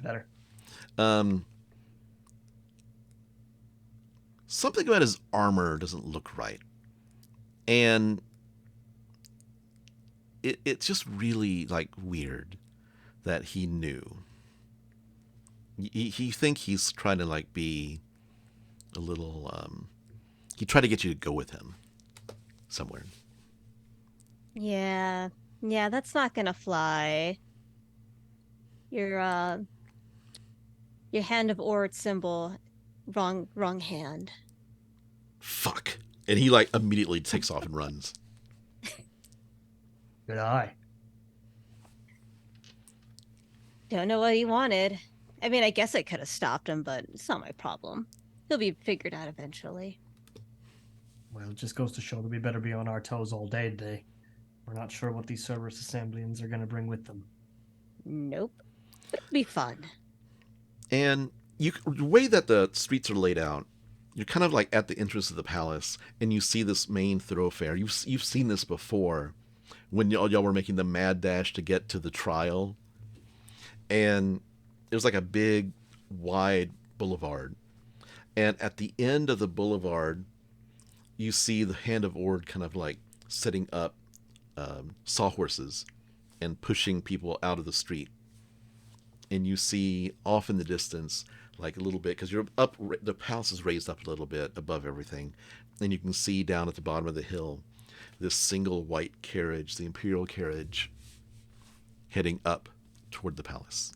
Better. Something about his armor doesn't look right, and it's just really like weird that he knew. He think he's trying to like be a little. He tried to get you to go with him somewhere. Yeah, that's not gonna fly. Your hand of Ord symbol, wrong hand. Fuck. And he like immediately takes off and runs. Good eye. Don't know what he wanted. I mean, I guess I could have stopped him, but it's not my problem. He'll be figured out eventually. Well, it just goes to show that we better be on our toes all day today. We're not sure what these Cerberus Assemblians are going to bring with them. Nope. It'll be fun. And the way that the streets are laid out, you're kind of like at the entrance of the palace, and you see this main thoroughfare. You've seen this before when y'all were making the mad dash to get to the trial, and there's like a big, wide boulevard, and at the end of the boulevard, you see the Hand of Ord kind of like setting up sawhorses and pushing people out of the street. And you see off in the distance, like a little bit, because you're up, the palace is raised up a little bit above everything, and you can see down at the bottom of the hill this single white carriage, the Imperial carriage, heading up toward the palace.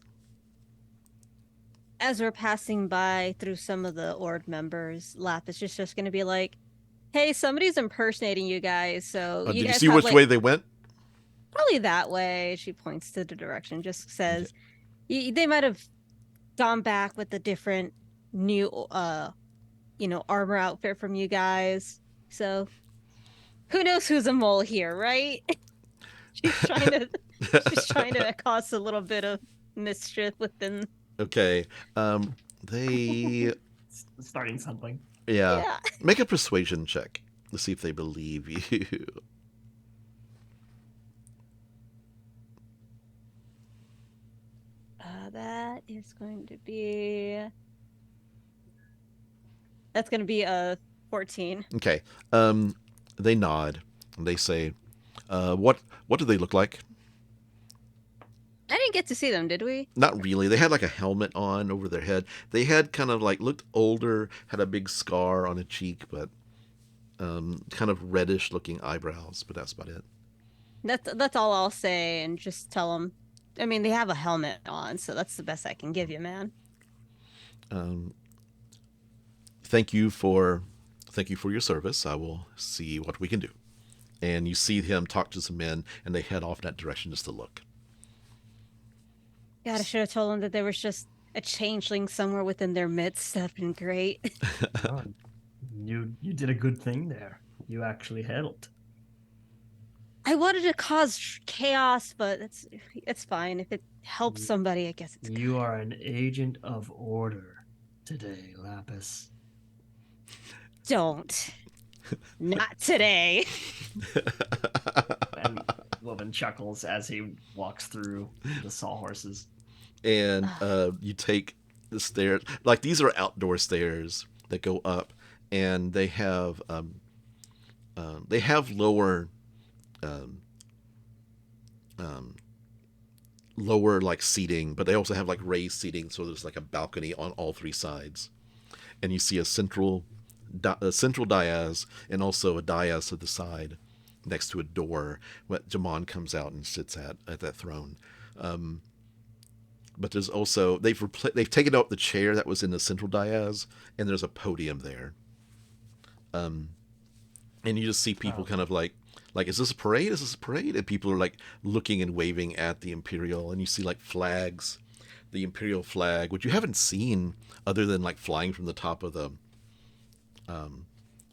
As we're passing by through some of the Ord members, Laphus is just going to be like, "Hey, somebody's impersonating you guys, so Did you you guys see have, which like, way they went? probably that way." She points to the direction, just says, they might have gone back with a different new armor outfit from you guys. So who knows who's a mole here, right? she's trying to cause a little bit of mischief within. Okay. They Starting something. yeah. Make a persuasion check to see if they believe you. That is going to be. That's going to be a 14. Okay. They nod. And they say, "What do they look like?" I didn't get to see them, did we? Not really. They had like a helmet on over their head. They had kind of like looked older, had a big scar on a cheek, but kind of reddish looking eyebrows. But that's about it. That's all I'll say, and just tell them. I mean, they have a helmet on, so that's the best I can give you, man. Thank you for your service. I will see what we can do. And you see him talk to some men, and they head off in that direction just to look. God, I should have told them that there was just a changeling somewhere within their midst. That'd been great. Oh, you did a good thing there. You actually helped. I wanted to cause chaos, but it's fine. If it helps somebody, I guess it's You are an agent of order today, Laphus. Don't. Not today. And Wilvan chuckles as he walks through the sawhorses. And you take the stairs. Like, these are outdoor stairs that go up, and they have lower lower like seating, but they also have like raised seating, so there's like a balcony on all three sides, and you see a central dais and also a dais at the side next to a door what Jaimon comes out and sits at that throne. But there's also they've taken out the chair that was in the central dais, and there's a podium there. And you just see people kind of like, is this a parade? Is this a parade? And people are like looking and waving at the Imperial, and you see like flags, the Imperial flag, which you haven't seen other than like flying from the top of the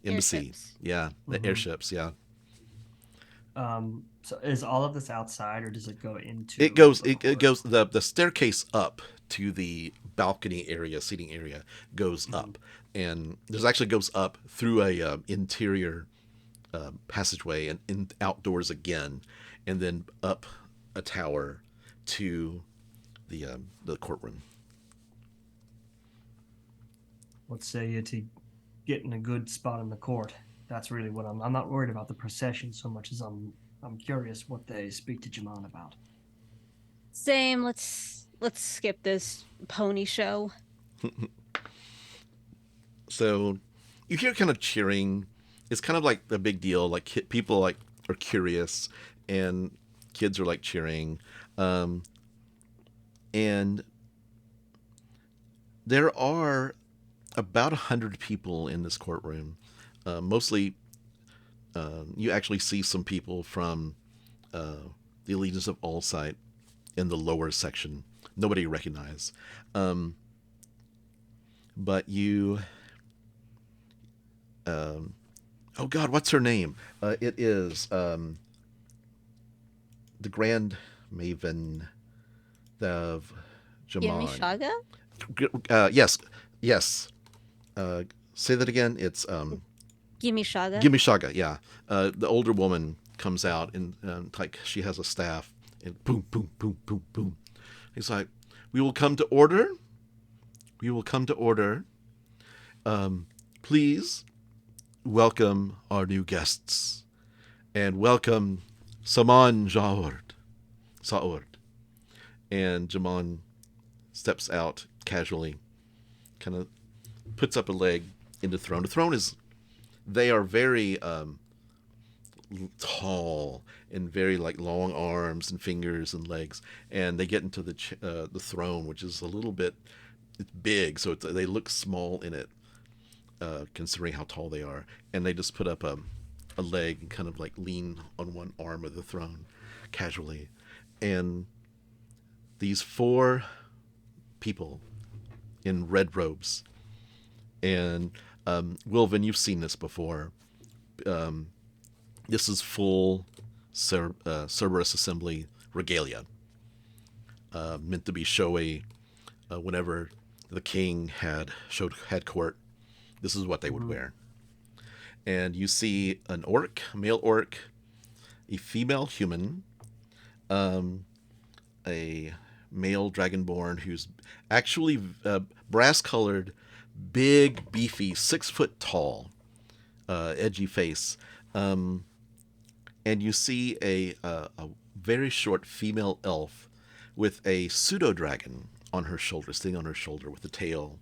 embassy. Airships. Yeah, the airships. Yeah. So is all of this outside, or does it go into? It goes the staircase up to the balcony area, seating area goes up, and there's actually goes up through a interior passageway and in outdoors again, and then up a tower to the courtroom. What say you to getting a good spot in the court? That's really what I'm not worried about the procession so much as I'm curious what they speak to Jaimon about. Same. Let's skip this pony show. So you hear kind of cheering. It's kind of like a big deal. Like people like are curious, and kids are like cheering. And there are about 100 people in this courtroom. Mostly, you actually see some people from the Allegiance of Allsight in the lower section. Nobody you recognize. But you... oh God, what's her name? It is the Grand Maven of Jaimon. Shaga? Yes, yes. Say that again. It's Gimme Shaga. Gimme Shaga. Yeah. The older woman comes out and like she has a staff and boom, boom, boom, boom, boom. He's like, "We will come to order. We will come to order. Please welcome our new guests and welcome Saman Jaord." Saord. And Jamon steps out casually, kind of puts up a leg in the throne. The throne is, they are very tall and very like long arms and fingers and legs, and they get into the throne, which is a little bit, it's big, so they look small in it, considering how tall they are, and they just put up a leg and kind of like lean on one arm of the throne casually, and these 4 people in red robes, and Wilvan, you've seen this before. This is full Cerberus Assembly regalia, meant to be showy. Whenever the king had court, this is what they would wear. And you see an orc, a male orc, a female human, a male dragonborn who's actually brass-colored, big, beefy, 6 foot tall, edgy face, and you see a very short female elf with a pseudo dragon on her shoulder, sitting on her shoulder, with the tail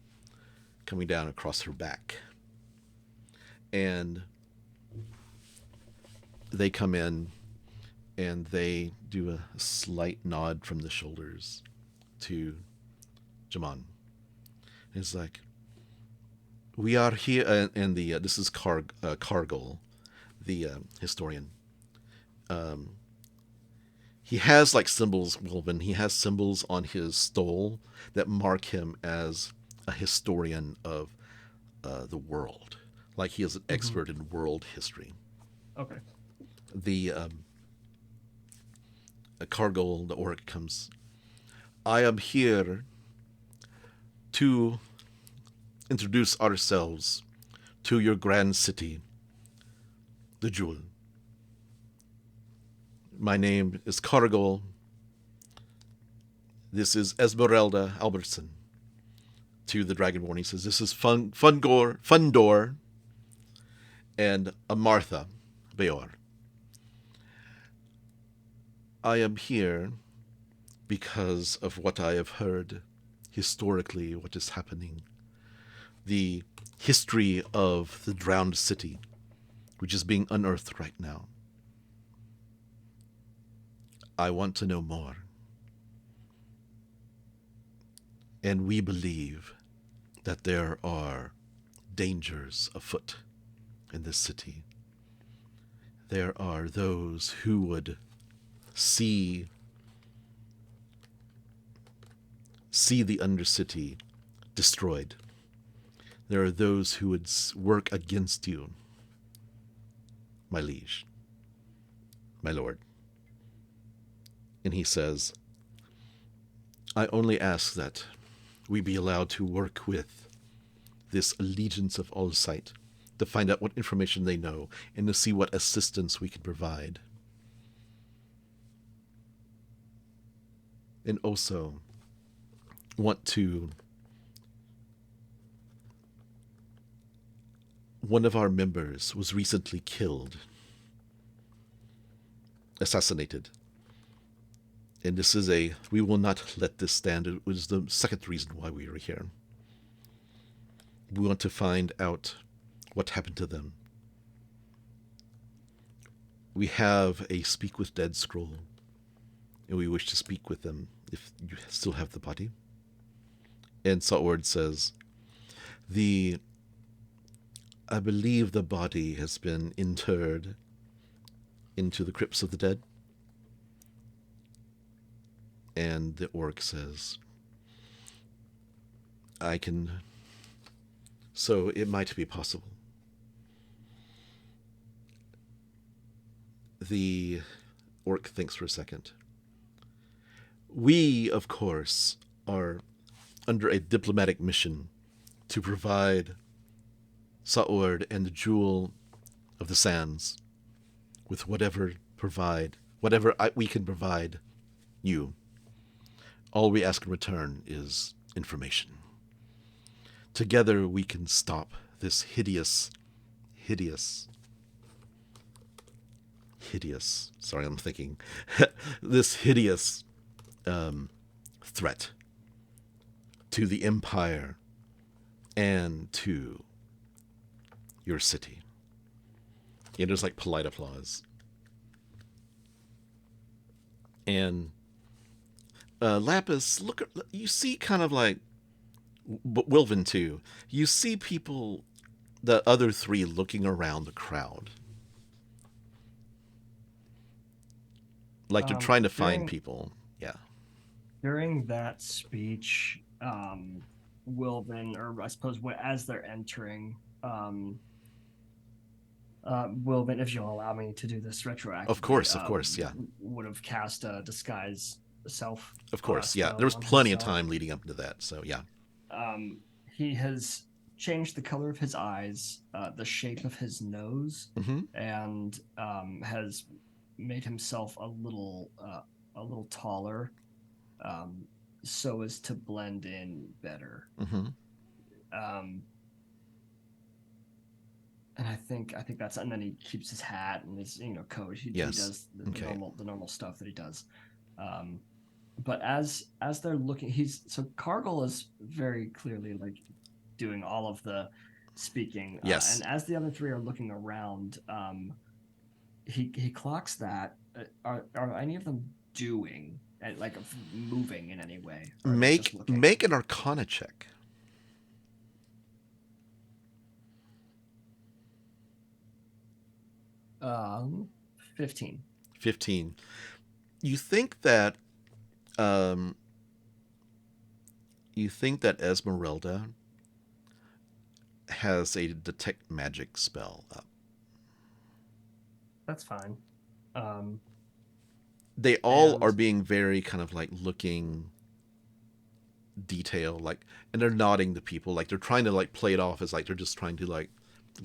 coming down across her back. And they come in and they do a slight nod from the shoulders to Jamon. It's like, "We are here," and this is Cargill, the historian. He has like symbols, Wilvan. He has symbols on his stole that mark him as a historian of the world. Like he is an expert in world history. Okay. The Cargill, the orc, comes. "I am here to introduce ourselves to your grand city, the Jewel. My name is Cargill. This is Esmeralda Albertson." To the Dragonborn, he says, "This is Fundor, and Amartha Beor. I am here because of what I have heard historically, what is happening. The history of the drowned city, which is being unearthed right now. I want to know more. And we believe that there are dangers afoot in this city. There are those who would see the Undercity destroyed. There are those who would work against you, my liege, my lord." And he says, "I only ask that we be allowed to work with this Allegiance of All Sight to find out what information they know and to see what assistance we can provide. And also want to... One of our members was recently killed, assassinated. And this is we will not let this stand. It was the second reason why we are here. We want to find out what happened to them. We have a Speak with Dead scroll, and we wish to speak with them if you still have the body." And Saltward says, I believe the body has been interred into the crypts of the dead. And the orc says, so it might be possible. The orc thinks for a second. We, of course, are under a diplomatic mission to provide Saord and the Jewel of the Sands with whatever we can provide you. All we ask in return is information. Together we can stop this hideous, sorry, I'm thinking, this hideous threat to the Empire and to your city. Yeah, there's like polite applause. And Laphus, you see kind of like, Wilvan too, you see people, the other three looking around the crowd. Like they're trying to find people. Yeah. During that speech, Wilvan, or I suppose as they're entering, Wilvan, if you'll allow me to do this retroactively. Of course, yeah. Would have cast a disguise self. Of course, yeah. There was plenty of time leading up to that, so yeah. He has changed the color of his eyes, the shape of his nose, and has made himself a little taller, so as to blend in better. And I think that's, and then he keeps his hat and his coat. He does the normal stuff that he does. But as they're looking, Cargill is very clearly like doing all of the speaking. Yes. And as the other three are looking around, he clocks that. Are any of them doing like moving in any way? Make an Arcana check. 15. 15. You think that Esmeralda has a detect magic spell up. That's fine. They all are being very kind of like looking detail, like, and they're nodding to people, like they're trying to like play it off as like they're just trying to like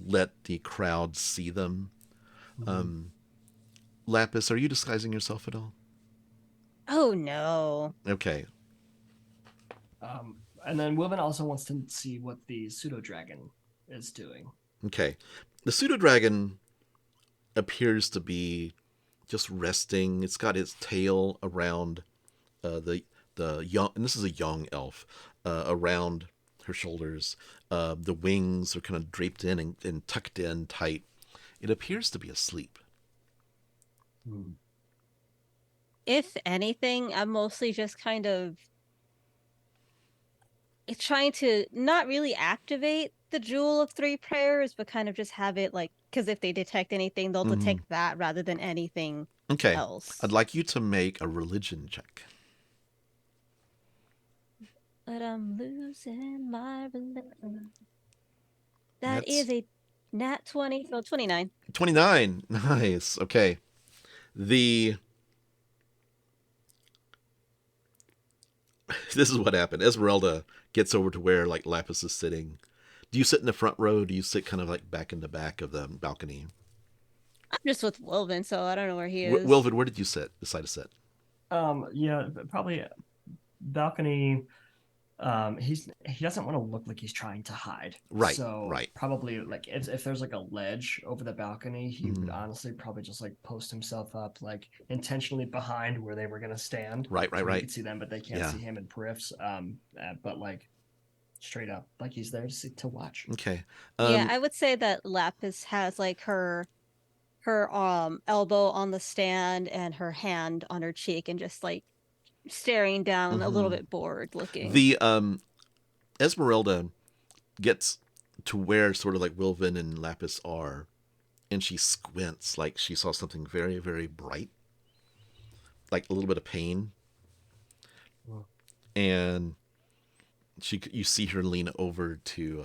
let the crowd see them. Laphus, are you disguising yourself at all? Oh no. Okay. And then Wilvan also wants to see what the pseudo dragon is doing. Okay. The pseudo dragon appears to be just resting. It's got its tail around the young, and this is a young elf, around her shoulders. The wings are kind of draped in and tucked in tight. It appears to be asleep. If anything, I'm mostly just kind of trying to not really activate the Jewel of Three Prayers, but kind of just have it like, because if they detect anything, they'll detect that rather than anything else. I'd like you to make a religion check. But I'm losing my religion. That is a nat 20, so 29. 29. Nice. Okay. This is what happened. Esmeralda gets over to where like Laphus is sitting. Do you sit in the front row? Do you sit kind of like back in the back of the balcony? I'm just with Wilvan, so I don't know where he is. Wilvan, where did you decide to sit? Yeah, probably balcony. He doesn't want to look like he's trying to hide. Right. So right. Probably like if there's like a ledge over the balcony, he would honestly probably just like post himself up like intentionally behind where they were gonna stand. Right. You can see them, but they can't see him in periffs. But like straight up, like he's there to watch. Okay. Yeah, I would say that Laphus has like her elbow on the stand and her hand on her cheek and just like staring down, a little bit bored looking. The Esmeralda gets to where sort of like Wilvan and Laphus are, and she squints like she saw something very, very bright, like a little bit of pain. And you see her lean over to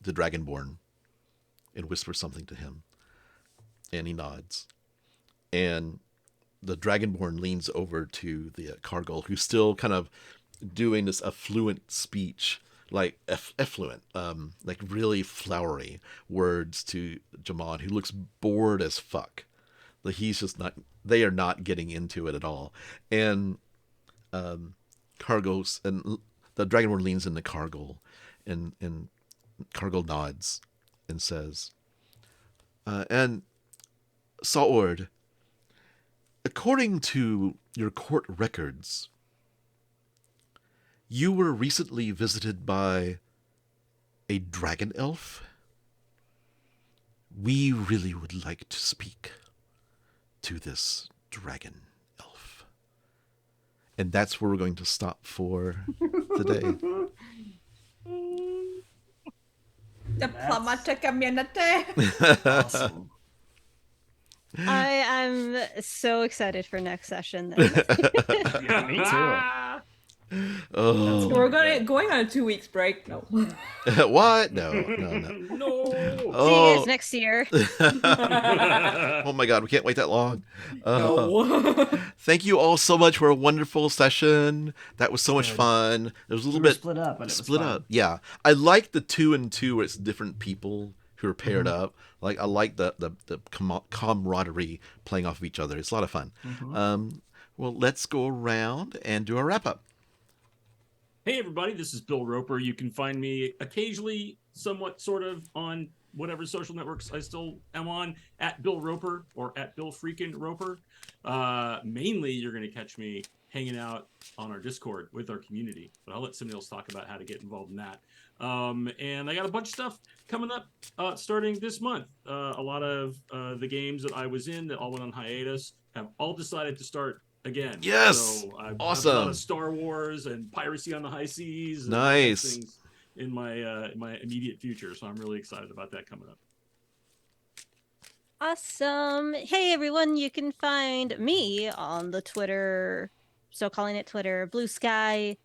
the Dragonborn and whisper something to him, and he nods. And the Dragonborn leans over to the Cargill, who's still kind of doing this affluent speech, like effluent, like really flowery words to Jamon, who looks bored as fuck. Like he's just not. They are not getting into it at all. And Cargos and the Dragonborn leans into Cargol, and Cargol nods and says, and Saord, according to your court records, you were recently visited by a dragon elf. We really would like to speak to this dragon elf. And that's where we're going to stop for today. Diplomatic community. Awesome. I'm so excited for next session. Then. Yeah, me too. Oh, We're going on a 2 weeks break. No. what? No. No. See you Oh. guys next year. Oh my God, we can't wait that long. No. Thank you all so much for a wonderful session. That was so much Good. fun. It was a little We were bit split up, but it was split fun. up. Yeah, I like the 2 and 2 where it's different people who are paired Mm-hmm. up. Like I like the camaraderie playing off of each other. It's a lot of fun. Mhm. Well, let's go around and do a wrap up. Hey everybody, this is Bill Roper. You can find me occasionally, somewhat sort of, on whatever social networks I still am on, at Bill Roper or at Bill freaking Roper. Mainly, you're going to catch me hanging out on our Discord with our community, but I'll let somebody else talk about how to get involved in that. And I got a bunch of stuff coming up starting this month. A lot of the games that I was in that all went on hiatus have all decided to start again. Yes! So I've Awesome. got a lot of Star Wars and Piracy on the High Seas. And Nice. things in my immediate future, so I'm really excited about that coming up. Awesome. Hey everyone, you can find me on the Twitter, so calling it Twitter, Blue Sky,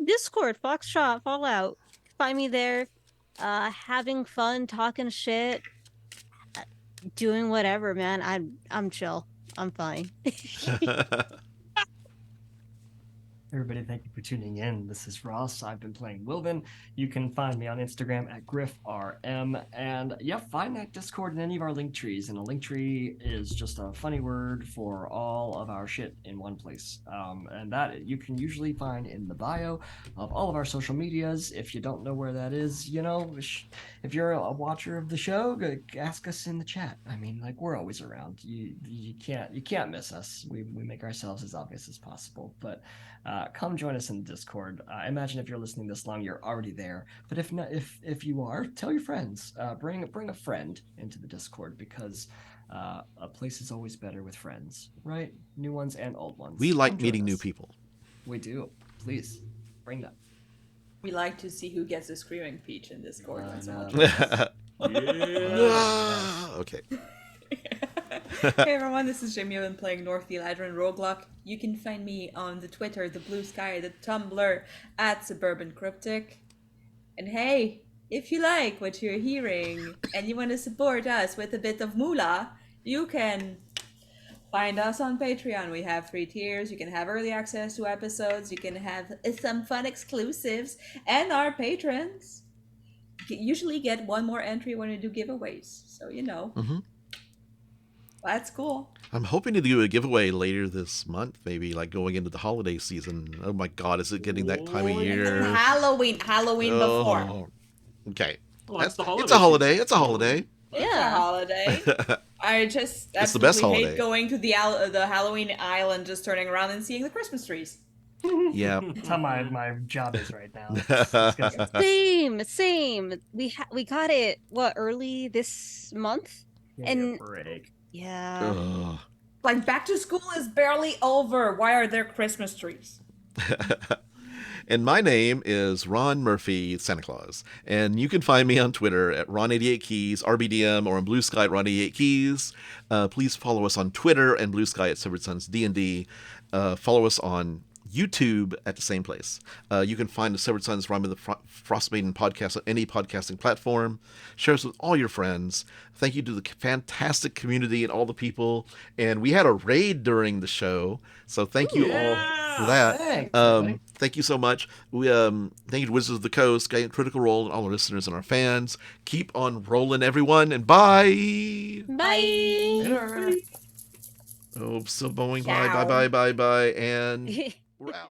Discord, Foxtrot, Fallout. Find me there, having fun, talking shit, doing whatever, man. I'm chill. I'm fine. Everybody, thank you for tuning in. This is Ross. I've been playing Wilvan. You can find me on Instagram at GriffRM. And yeah, find that Discord in any of our link trees. And a link tree is just a funny word for all of our shit in one place. And that you can usually find in the bio of all of our social medias. If you don't know where that is, you know, if you're a watcher of the show, ask us in the chat. I mean, like, we're always around. You can't miss us. We make ourselves as obvious as possible. But come join us in the Discord. I imagine if you're listening this long, you're already there. But if not, if you are, tell your friends. Bring a friend into the Discord, because a place is always better with friends, right? New ones and old ones. We Come like join meeting us. new people. We do. Please bring them. We like to see who gets the screaming peach in Discord. When someone Yeah. Ah, okay. Hey everyone, this is Jaime. I've been playing North the Eladrin Roguelock. You can find me on the Twitter, the Blue Sky, the Tumblr, at Suburban Cryptic. And hey, if you like what you're hearing and you want to support us with a bit of moolah, you can find us on Patreon. We have 3 tiers. You can have early access to episodes. You can have some fun exclusives. And our patrons usually get one more entry when we do giveaways. So, you know. Mhm. That's cool. I'm hoping to do a giveaway later this month, maybe like going into the holiday season. Oh my God, is it getting that time of Oh, year? Halloween before. Oh, okay. Well, that's the holiday. It's a holiday. season. It's a holiday. It's a Yeah. holiday. I just It's the best absolutely holiday. hate going to the Halloween aisle and just turning around and seeing the Christmas trees. Yeah. That's how my job is right now. It's disgusting. Same. We got it early this month. Give me a And- break. Yeah. Ugh. Like, back to school is barely over. Why are there Christmas trees? And my name is Ron Murphy, Santa Claus. And you can find me on Twitter at Ron88Keys, RBDM, or on Blue Sky at Ron88Keys. Please follow us on Twitter and Blue Sky at Severed Sons D&D. Follow us on YouTube at the same place. You can find the Severed Sons Rhyme of the Frost Maiden podcast on any podcasting platform. Share us with all your friends. Thank you to the fantastic community and all the people. And we had a raid during the show, so thank you all for that. Thanks, everybody. Thank you so much. We thank you to Wizards of the Coast, Critical Role, and all our listeners and our fans. Keep on rolling, everyone, and bye. Bye. Oh, so bowing. Ciao. Bye, and we're out.